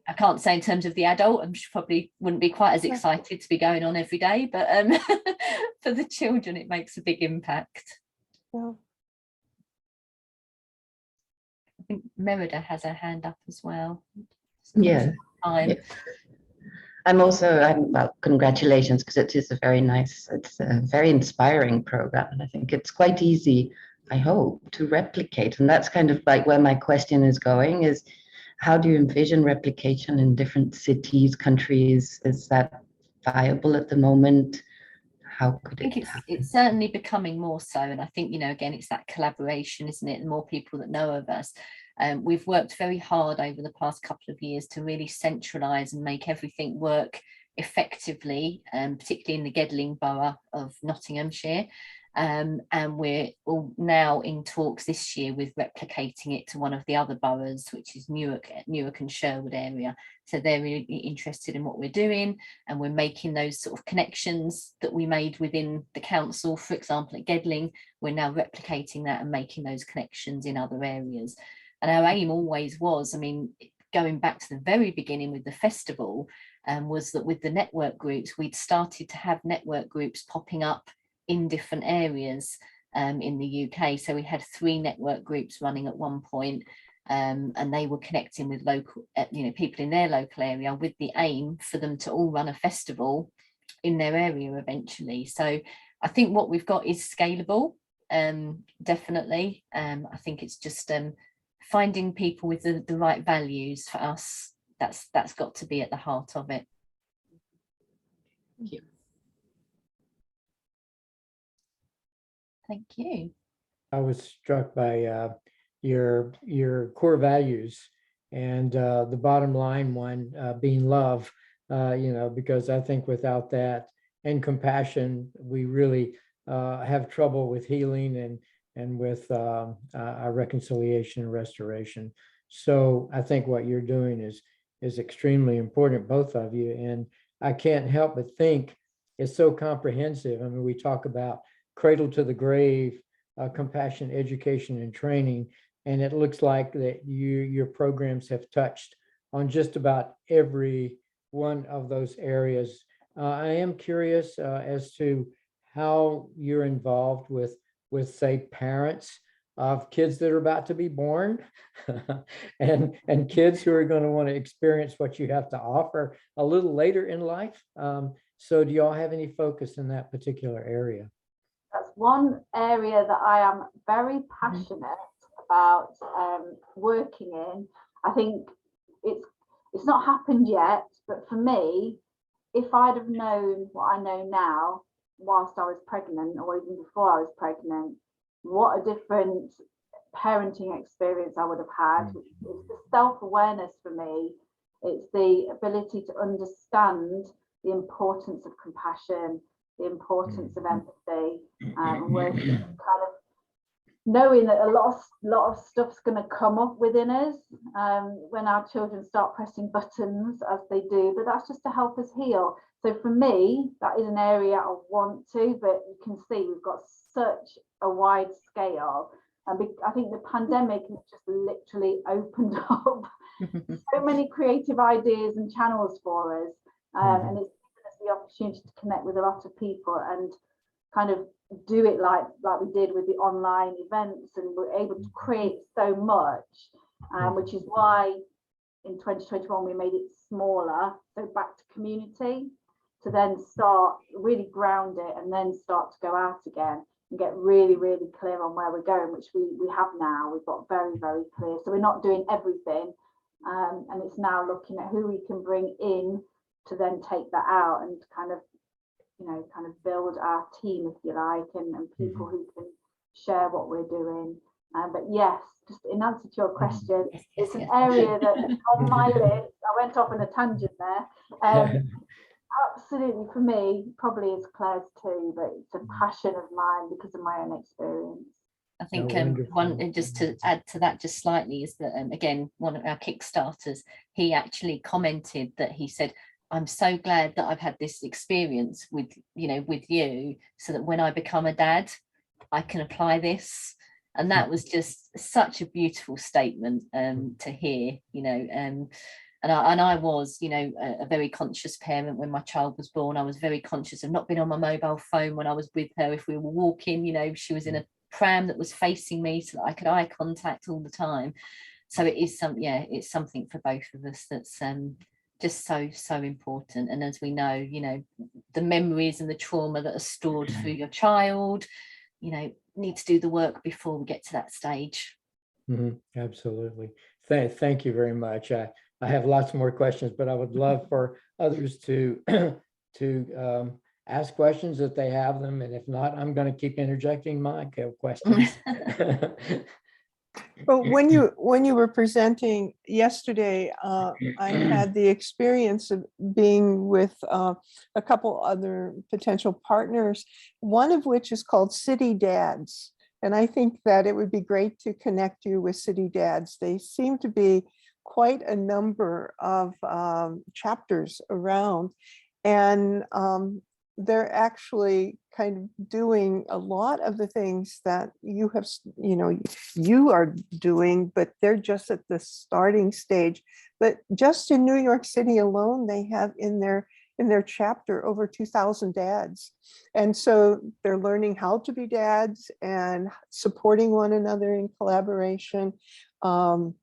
I can't say in terms of the adult, I'm sure probably wouldn't be quite as excited to be going on every day, but for the children, it makes a big impact. Yeah. I think Merida has her hand up as well. Yeah. Well, congratulations, because it is it's a very inspiring program. And I think it's quite easy, I hope, to replicate. And that's kind of like where my question is going, is how do you envision replication in different cities, countries? Is that viable at the moment? How could it happen? It's certainly becoming more so. And I think, you know, again, it's that collaboration, isn't it? The more people that know of us. We've worked very hard over the past couple of years to really centralise and make everything work effectively, particularly in the Gedling borough of Nottinghamshire. And we're all now in talks this year with replicating it to one of the other boroughs, which is Newark and Sherwood area. So they're really interested in what we're doing, and we're making those sort of connections that we made within the council. For example, at Gedling, we're now replicating that and making those connections in other areas. And our aim always was, I mean, going back to the very beginning with the festival, was that with the network groups, we'd started to have network groups popping up in different areas in the UK. So we had 3 network groups running at one point, and they were connecting with local, you know, people in their local area, with the aim for them to all run a festival in their area eventually. So I think what we've got is scalable, definitely. I think it's just finding people with the right values for us. That's got to be at the heart of it. Thank you. Thank you. I was struck by your core values, and the bottom line one being love, you know, because I think without that and compassion, we really have trouble with healing and with our reconciliation and restoration. So I think what you're doing is extremely important, both of you. And I can't help but think it's so comprehensive. I mean, we talk about cradle to the grave, compassion, education, and training. And it looks like that your programs have touched on just about every one of those areas. I am curious as to how you're involved with say parents of kids that are about to be born and kids who are going to want to experience what you have to offer a little later in life. So do y'all have any focus in that particular area? That's one area that I am very passionate about working in. I think it's not happened yet, but for me, if I'd have known what I know now whilst I was pregnant, or even before I was pregnant, what a different parenting experience I would have had. It's the self-awareness for me. It's the ability to understand the importance of compassion, the importance of empathy, and working kind of knowing that a lot of stuff's going to come up within us when our children start pressing buttons, as they do, but that's just to help us heal. So for me, that is an area I want to, but you can see we've got such a wide scale, and I think the pandemic has just literally opened up so many creative ideas and channels for us, and it's given us the opportunity to connect with a lot of people and kind of do it like we did with the online events, and we're able to create so much, which is why in 2021 we made it smaller, so back to community, to then start really ground it and then start to go out again and get really, really clear on where we're going, which we have now. We've got very, very clear. So we're not doing everything, and it's now looking at who we can bring in to then take that out and kind of build our team, if you like, and people who can share what we're doing. But yes, just in answer to your question, it's an area that's on my list. I went off on a tangent there. Absolutely, for me, probably is Claire's too, but it's a passion of mine because of my own experience. I think wonderful. just to add to that just slightly is that again, one of our Kickstarters, he actually commented that he said, I'm so glad that I've had this experience with you, so that when I become a dad, I can apply this. And that was just such a beautiful statement to hear, and I was, a very conscious parent when my child was born. I was very conscious of not being on my mobile phone when I was with her. If we were walking, she was in a pram that was facing me so that I could eye contact all the time. So it is it's something for both of us that's just so important. And as we know, the memories and the trauma that are stored through your child, need to do the work before we get to that stage. Absolutely. Thank you very much. I have lots more questions, but I would love for others to ask questions if they have them, and if not, I'm going to keep interjecting my questions. But when you were presenting yesterday, I had the experience of being with a couple other potential partners, one of which is called City Dads. And I think that it would be great to connect you with City Dads. They seem to be quite a number of chapters around, and they're actually kind of doing a lot of the things that you are doing, but they're just at the starting stage. But just in New York City alone, they have in their chapter over 2,000 dads. And so they're learning how to be dads and supporting one another in collaboration. And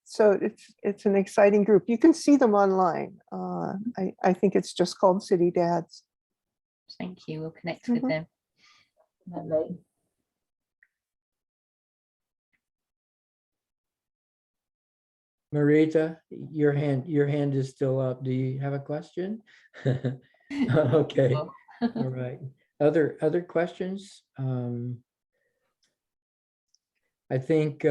so it's an exciting group. You can see them online. I think it's just called City Dads. Thank you. We'll connect with them. Lovely. Marita, your hand is still up. Do you have a question? Okay. All right. Other questions? I think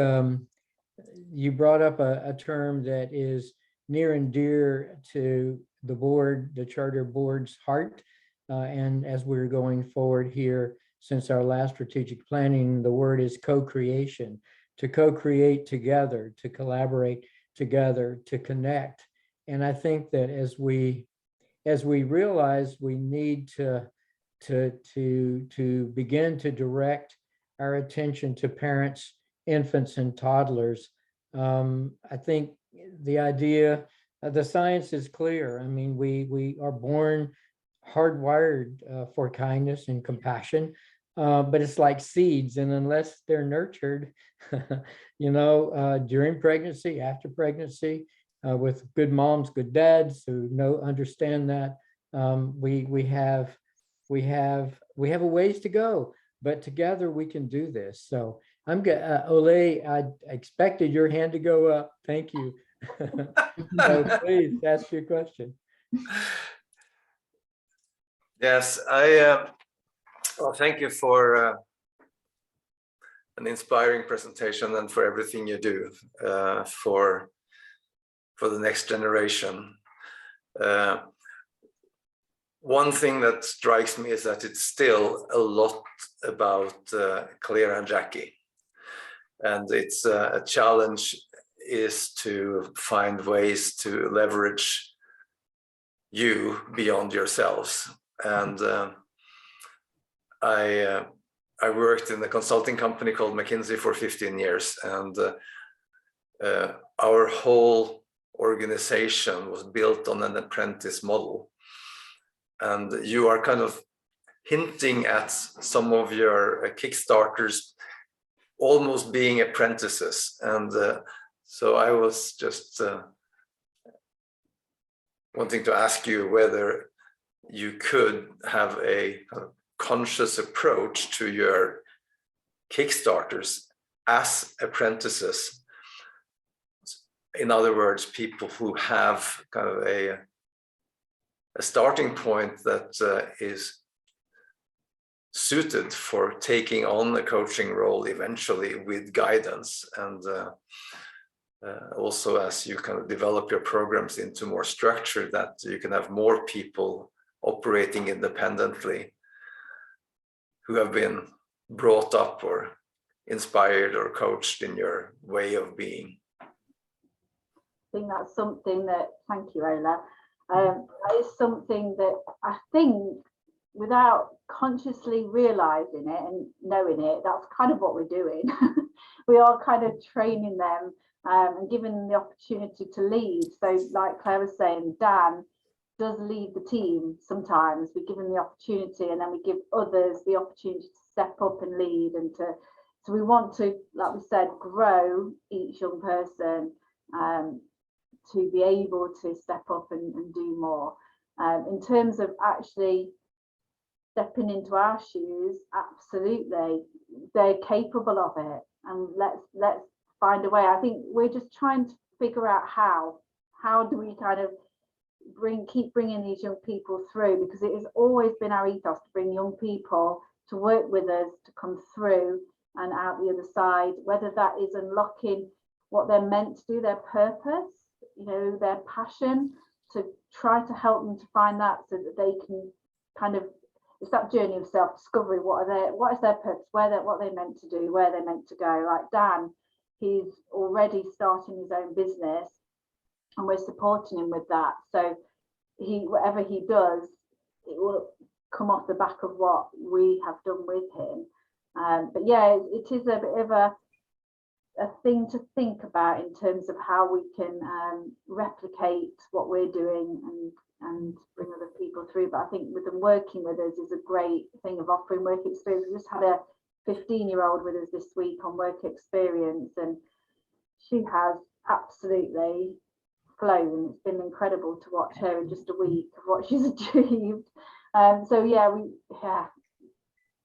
you brought up a term that is near and dear to the charter board's heart. And as we're going forward here, since our last strategic planning, the word is co-creation, to co-create together, to collaborate together, to connect. And I think that as we realize we need to begin to direct our attention to parents, infants, and toddlers, I think the idea, the science is clear. I mean, we are born hardwired for kindness and compassion, but it's like seeds, and unless they're nurtured, during pregnancy, after pregnancy, with good moms, good dads who understand that, we have a ways to go. but together we can do this. So I'm good. Ole, I expected your hand to go up. Thank you. So please ask your question. Yes, well, thank you for an inspiring presentation and for everything you do for the next generation. One thing that strikes me is that it's still a lot about Claire and Jackie, and it's a challenge is to find ways to leverage you beyond yourselves. And I worked in a consulting company called McKinsey for 15 years, and our whole organization was built on an apprentice model. And you are kind of hinting at some of your Kickstarters almost being apprentices. And so I was just wanting to ask you whether you could have a conscious approach to your Kickstarters as apprentices. In other words, people who have kind of a starting point that is suited for taking on a coaching role eventually with guidance, and also as you kind of develop your programs into more structure, that you can have more people operating independently who have been brought up or inspired or coached in your way of being. I think that's something that, thank you, Ola. That is something that I think, without consciously realizing it and knowing it, that's kind of what we're doing. We are kind of training them and giving them the opportunity to lead. So like Claire was saying, Dan does lead the team sometimes. We give them the opportunity, and then we give others the opportunity to step up and lead, and so we want to, like we said, grow each young person to be able to step up and do more. In terms of actually stepping into our shoes, absolutely, they're capable of it, and let's find a way. I think we're just trying to figure out how do we kind of keep bringing these young people through, because it has always been our ethos to bring young people to work with us, to come through and out the other side, whether that is unlocking what they're meant to do, their purpose, you know, their passion, to try to help them to find that, so that they can kind of, it's that journey of self-discovery. What is their purpose, what are they meant to do, where they're meant to go. Like Dan, he's already starting his own business, and we're supporting him with that. So whatever he does, it will come off the back of what we have done with him. But yeah, it is a bit of a thing to think about in terms of how we can replicate what we're doing and bring other people through. But I think with them working with us is a great thing of offering work experience. We just had a 15-year-old with us this week on work experience, and she has absolutely flown. It's been incredible to watch her in just a week of what she's achieved. So yeah,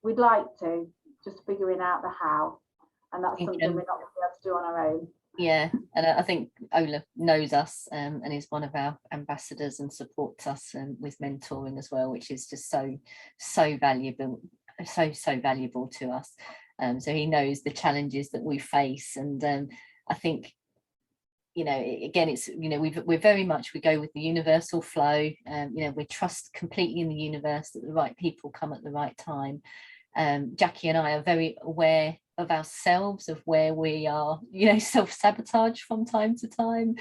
we'd like to, just figuring out the how, and that's something we're not going to be able to do on our own. Yeah, and I think Ola knows us and is one of our ambassadors and supports us with mentoring as well, which is just so valuable, so valuable to us. So he knows the challenges that we face, and I think, you know, again, it's, you know, we go with the universal flow. You know, we trust completely in the universe that the right people come at the right time. Jackie and I are very aware of ourselves, of where we are, you know, self-sabotage from time to time,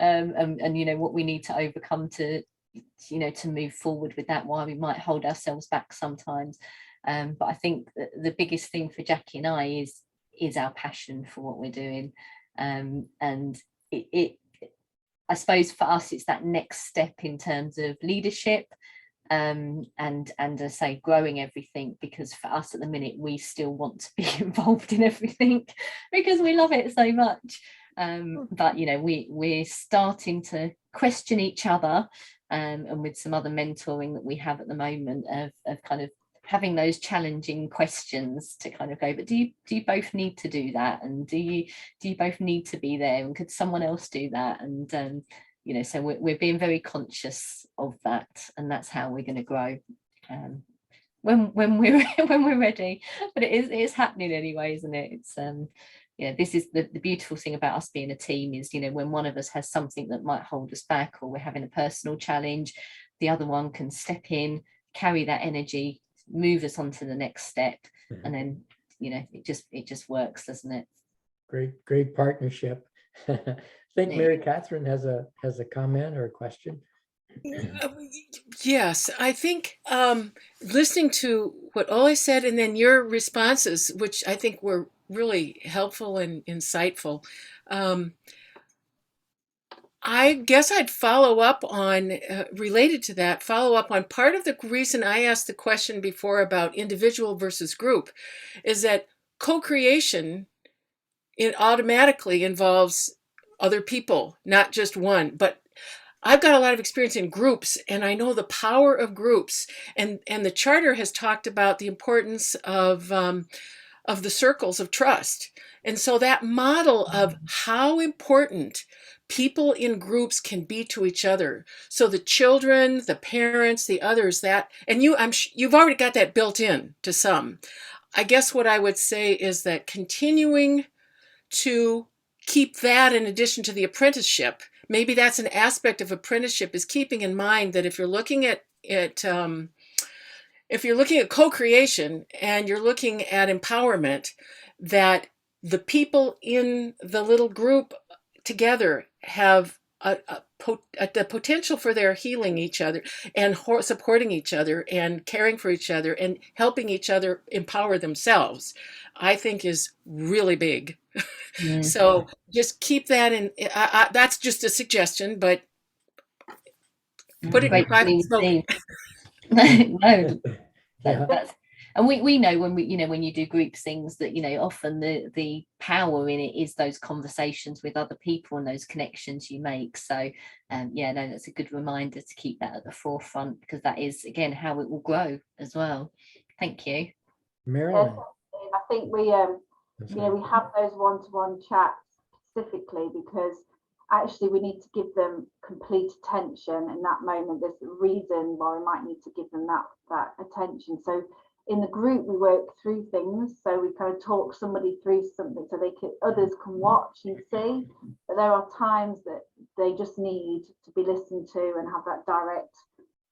and you know, what we need to overcome to, you know, to move forward with that, why we might hold ourselves back sometimes. But I think the biggest thing for Jackie and I is our passion for what we're doing, and I suppose for us it's that next step in terms of leadership, and as I say, growing everything, because for us at the minute we still want to be involved in everything because we love it so much. But you know, we're starting to question each other, and with some other mentoring that we have at the moment of kind of having those challenging questions to kind of go, but do you both need to do that, and do you both need to be there, and could someone else do that? And you know, so we're being very conscious of that, and that's how we're going to grow when we're when we're ready. But it is happening anyway, isn't it? It's yeah, this is the beautiful thing about us being a team is, you know, when one of us has something that might hold us back, or we're having a personal challenge, the other one can step in, carry that energy, move us on to the next step, and then, you know, it just works, doesn't it? Great partnership. I think Yeah. Mary Catherine has a comment or a question. Yes, I think listening to what Ole said and then your responses, which I think were really helpful and insightful, I guess I'd follow up on, related to that, follow up on part of the reason I asked the question before about individual versus group is that co-creation, it automatically involves other people, not just one. But I've got a lot of experience in groups, and I know the power of groups. And the charter has talked about the importance of the circles of trust. And so that model of how important people in groups can be to each other. So the children, the parents, the others, that, and you've already got that built in to some. I guess what I would say is that continuing to keep that in addition to the apprenticeship, maybe that's an aspect of apprenticeship, is keeping in mind that if you're looking at co-creation and you're looking at empowerment, that the people in the little group together have the potential for their healing each other and supporting each other and caring for each other and helping each other empower themselves, I think is really big. So just keep that in. That's just a suggestion, but put it in private smoke. No, Yeah. that's, and we know when we, you know, when you do group things that, you know, often the power in it is those conversations with other people and those connections you make. So yeah, no, that's a good reminder to keep that at the forefront, because that is, again, how it will grow as well. Thank you, Marilyn. I think we we have those one-to-one chats specifically because actually we need to give them complete attention in that moment. There's a reason why we might need to give them that attention. So in the group we work through things, so we kind of talk somebody through something so others can watch and see. But there are times that they just need to be listened to and have that direct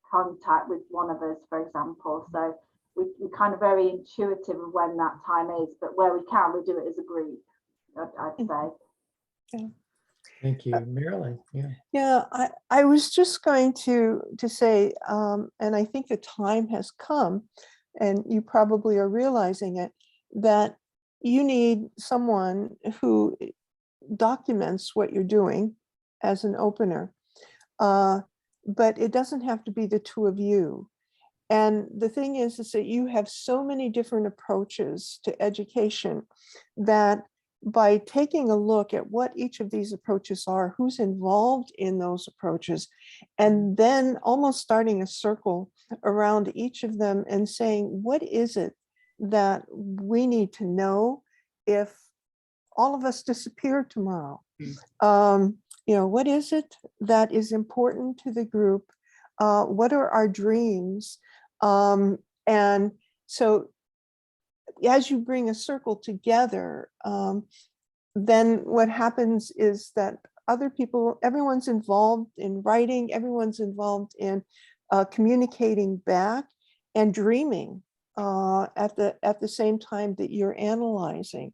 contact with one of us, for example. So we're kind of very intuitive of when that time is, but where we can, we do it as a group, I'd say. Yeah. Thank you, Marilyn. Yeah. Yeah, I was just going to say, and I think the time has come, and you probably are realizing it, that you need someone who documents what you're doing as an opener, but it doesn't have to be the two of you. And the thing is that you have so many different approaches to education that by taking a look at what each of these approaches are, who's involved in those approaches, and then almost starting a circle around each of them and saying, what is it that we need to know if all of us disappear tomorrow? You know, what is it that is important to the group? What are our dreams? And so as you bring a circle together, then what happens is that other people, everyone's involved in writing, everyone's involved in communicating back and dreaming at the same time that you're analyzing.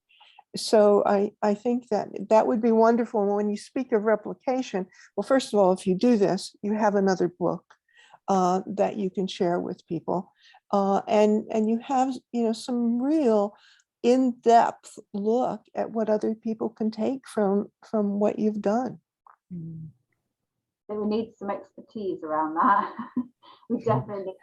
So I think that would be wonderful. When you speak of replication, well, first of all, if you do this, you have another book that you can share with people. And you have, you know, some real in-depth look at what other people can take from what you've done. So we need some expertise around that. We definitely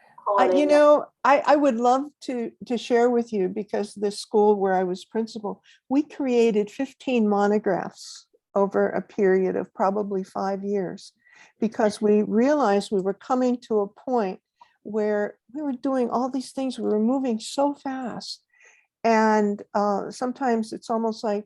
You know, I would love to share with you, because the school where I was principal, we created 15 monographs over a period of probably 5 years, because we realized we were coming to a point where we were doing all these things. We were moving so fast. And sometimes it's almost like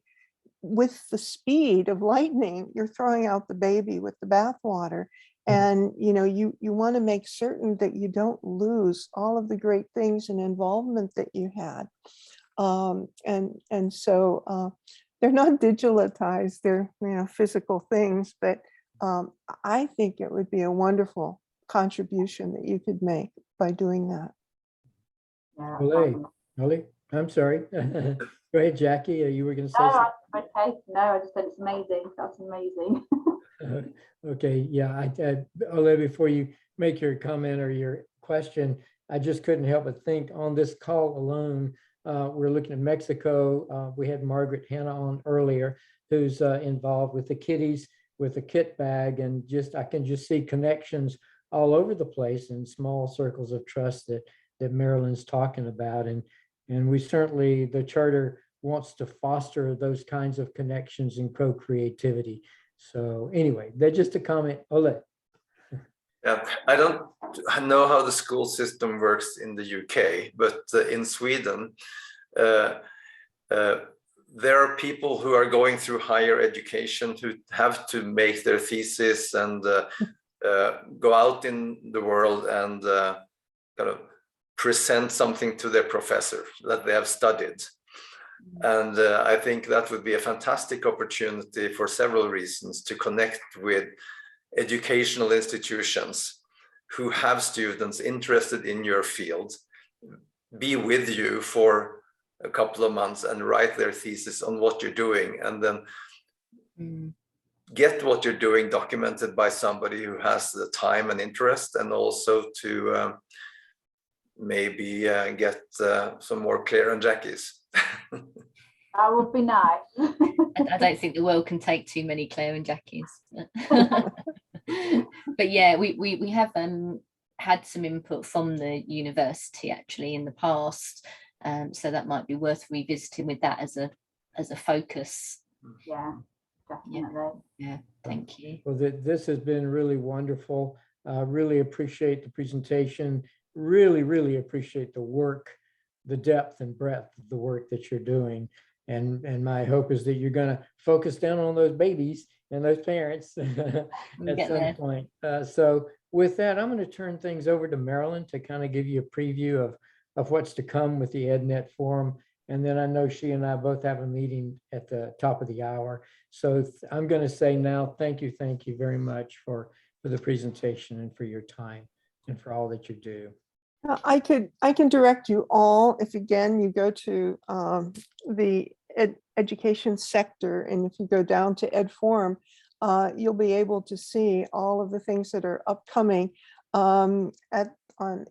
with the speed of lightning, you're throwing out the baby with the bathwater. And you want to make certain that you don't lose all of the great things and involvement that you had. And so they're not digitalized, they're physical things, but I think it would be a wonderful contribution that you could make by doing that. Yeah, Ollie, I'm sorry. Go ahead, Jackie. You were going to say something. okay. No, I just said it's amazing. That's amazing. Okay, yeah. Ole, before you make your comment or your question, I just couldn't help but think on this call alone. We're looking at Mexico. We had Margaret Hanna on earlier, who's involved with the kiddies with the kit bag, and I can just see connections all over the place in small circles of trust that Marilyn's talking about, and we certainly, the charter wants to foster those kinds of connections and co-creativity. So anyway, that's just a comment. Ole. Yeah, I don't know how the school system works in the UK, but in Sweden, there are people who are going through higher education who have to make their thesis and go out in the world and kind of present something to their professor that they have studied. And I think that would be a fantastic opportunity for several reasons to connect with educational institutions who have students interested in your field, be with you for a couple of months and write their thesis on what you're doing, and then get what you're doing documented by somebody who has the time and interest, and also to maybe get some more Claire and Jackie's. That would be nice. I don't think the world can take too many Claire and Jackies. But yeah, we have had some input from the university actually in the past, so that might be worth revisiting with that as a focus. Yeah, definitely. Yeah, thank you. Well, this has been really wonderful. Really appreciate the presentation. Really appreciate the work, the depth and breadth of the work that you're doing. And my hope is that you're going to focus down on those babies and those parents at some point. So with that, I'm going to turn things over to Marilyn to kind of give you a preview of what's to come with the EdNet Forum. And then I know she and I both have a meeting at the top of the hour. So I'm going to say now, thank you very much for the presentation and for your time and for all that you do. I can direct you all, if again you go to the education sector, and if you go down to Ed Forum, you'll be able to see all of the things that are upcoming. On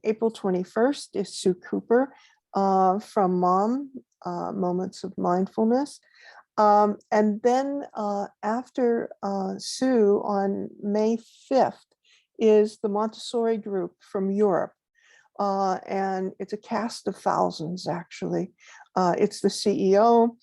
April 21st is Sue Cooper from MOM, Moments of Mindfulness. And then after Sue, on May 5th, is the Montessori group from Europe. And it's a cast of thousands, actually. It's the CEO,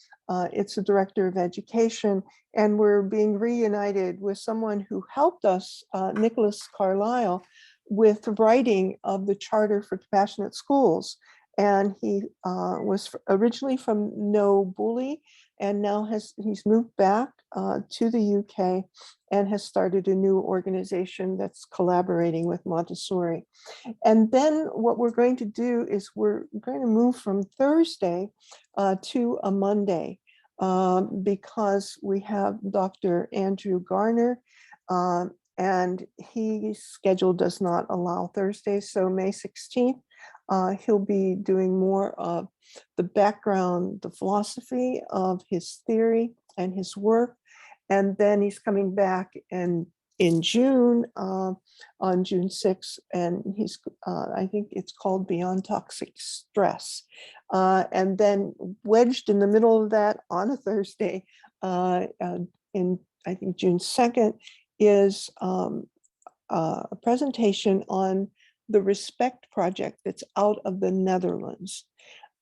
it's the director of education, and we're being reunited with someone who helped us, Nicholas Carlisle, with the writing of the Charter for Compassionate Schools. And he was originally from No Bully, and now he's moved back to the UK and has started a new organization that's collaborating with Montessori. And then what we're going to do is we're going to move from Thursday to a Monday because we have Dr. Andrew Garner, and his schedule does not allow Thursdays. So May 16th, he'll be doing more of the background, the philosophy of his theory and his work. And then he's coming back in June, on June 6th, and he's, I think it's called Beyond Toxic Stress. And then wedged in the middle of that on a Thursday, in I think June 2nd, is a presentation on the Respect Project that's out of the Netherlands.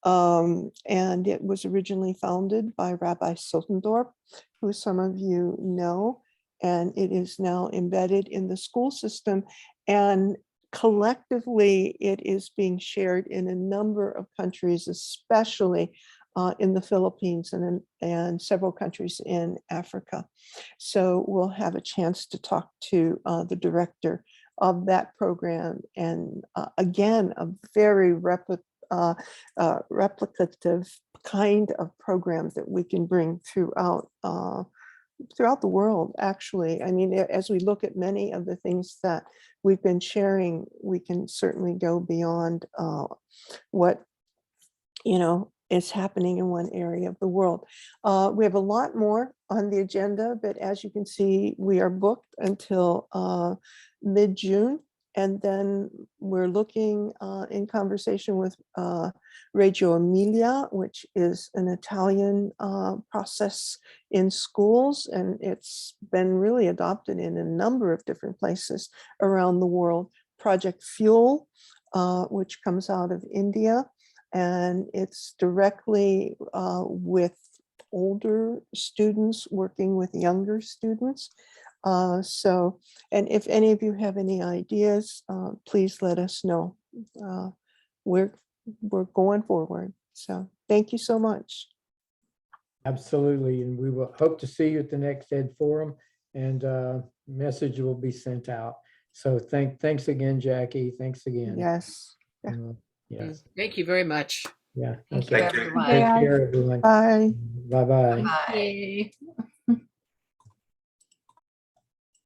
And it was originally founded by Rabbi Sotendorp, who some of you know, and it is now embedded in the school system. And collectively, it is being shared in a number of countries, especially in the Philippines and several countries in Africa. So we'll have a chance to talk to the director of that program, and again, a very replicative kind of program that we can bring throughout the world, actually. I mean, as we look at many of the things that we've been sharing, we can certainly go beyond what, is happening in one area of the world. We have a lot more on the agenda, but as you can see, we are booked until mid-June. And then we're looking in conversation with Reggio Emilia, which is an Italian process in schools, and it's been really adopted in a number of different places around the world. Project Fuel, which comes out of India, and it's directly with older students working with younger students. And if any of you have any ideas, please let us know. We're going forward. So thank you so much. Absolutely. And we will hope to see you at the next Ed Forum, and message will be sent out. So thanks again, Jackie. Thanks again. Yes. Yeah. Yes. Thank you very much. Yeah. Thank Okay. you, Thank you. everyone. Take care, everyone. Bye. Bye-bye. Thank you.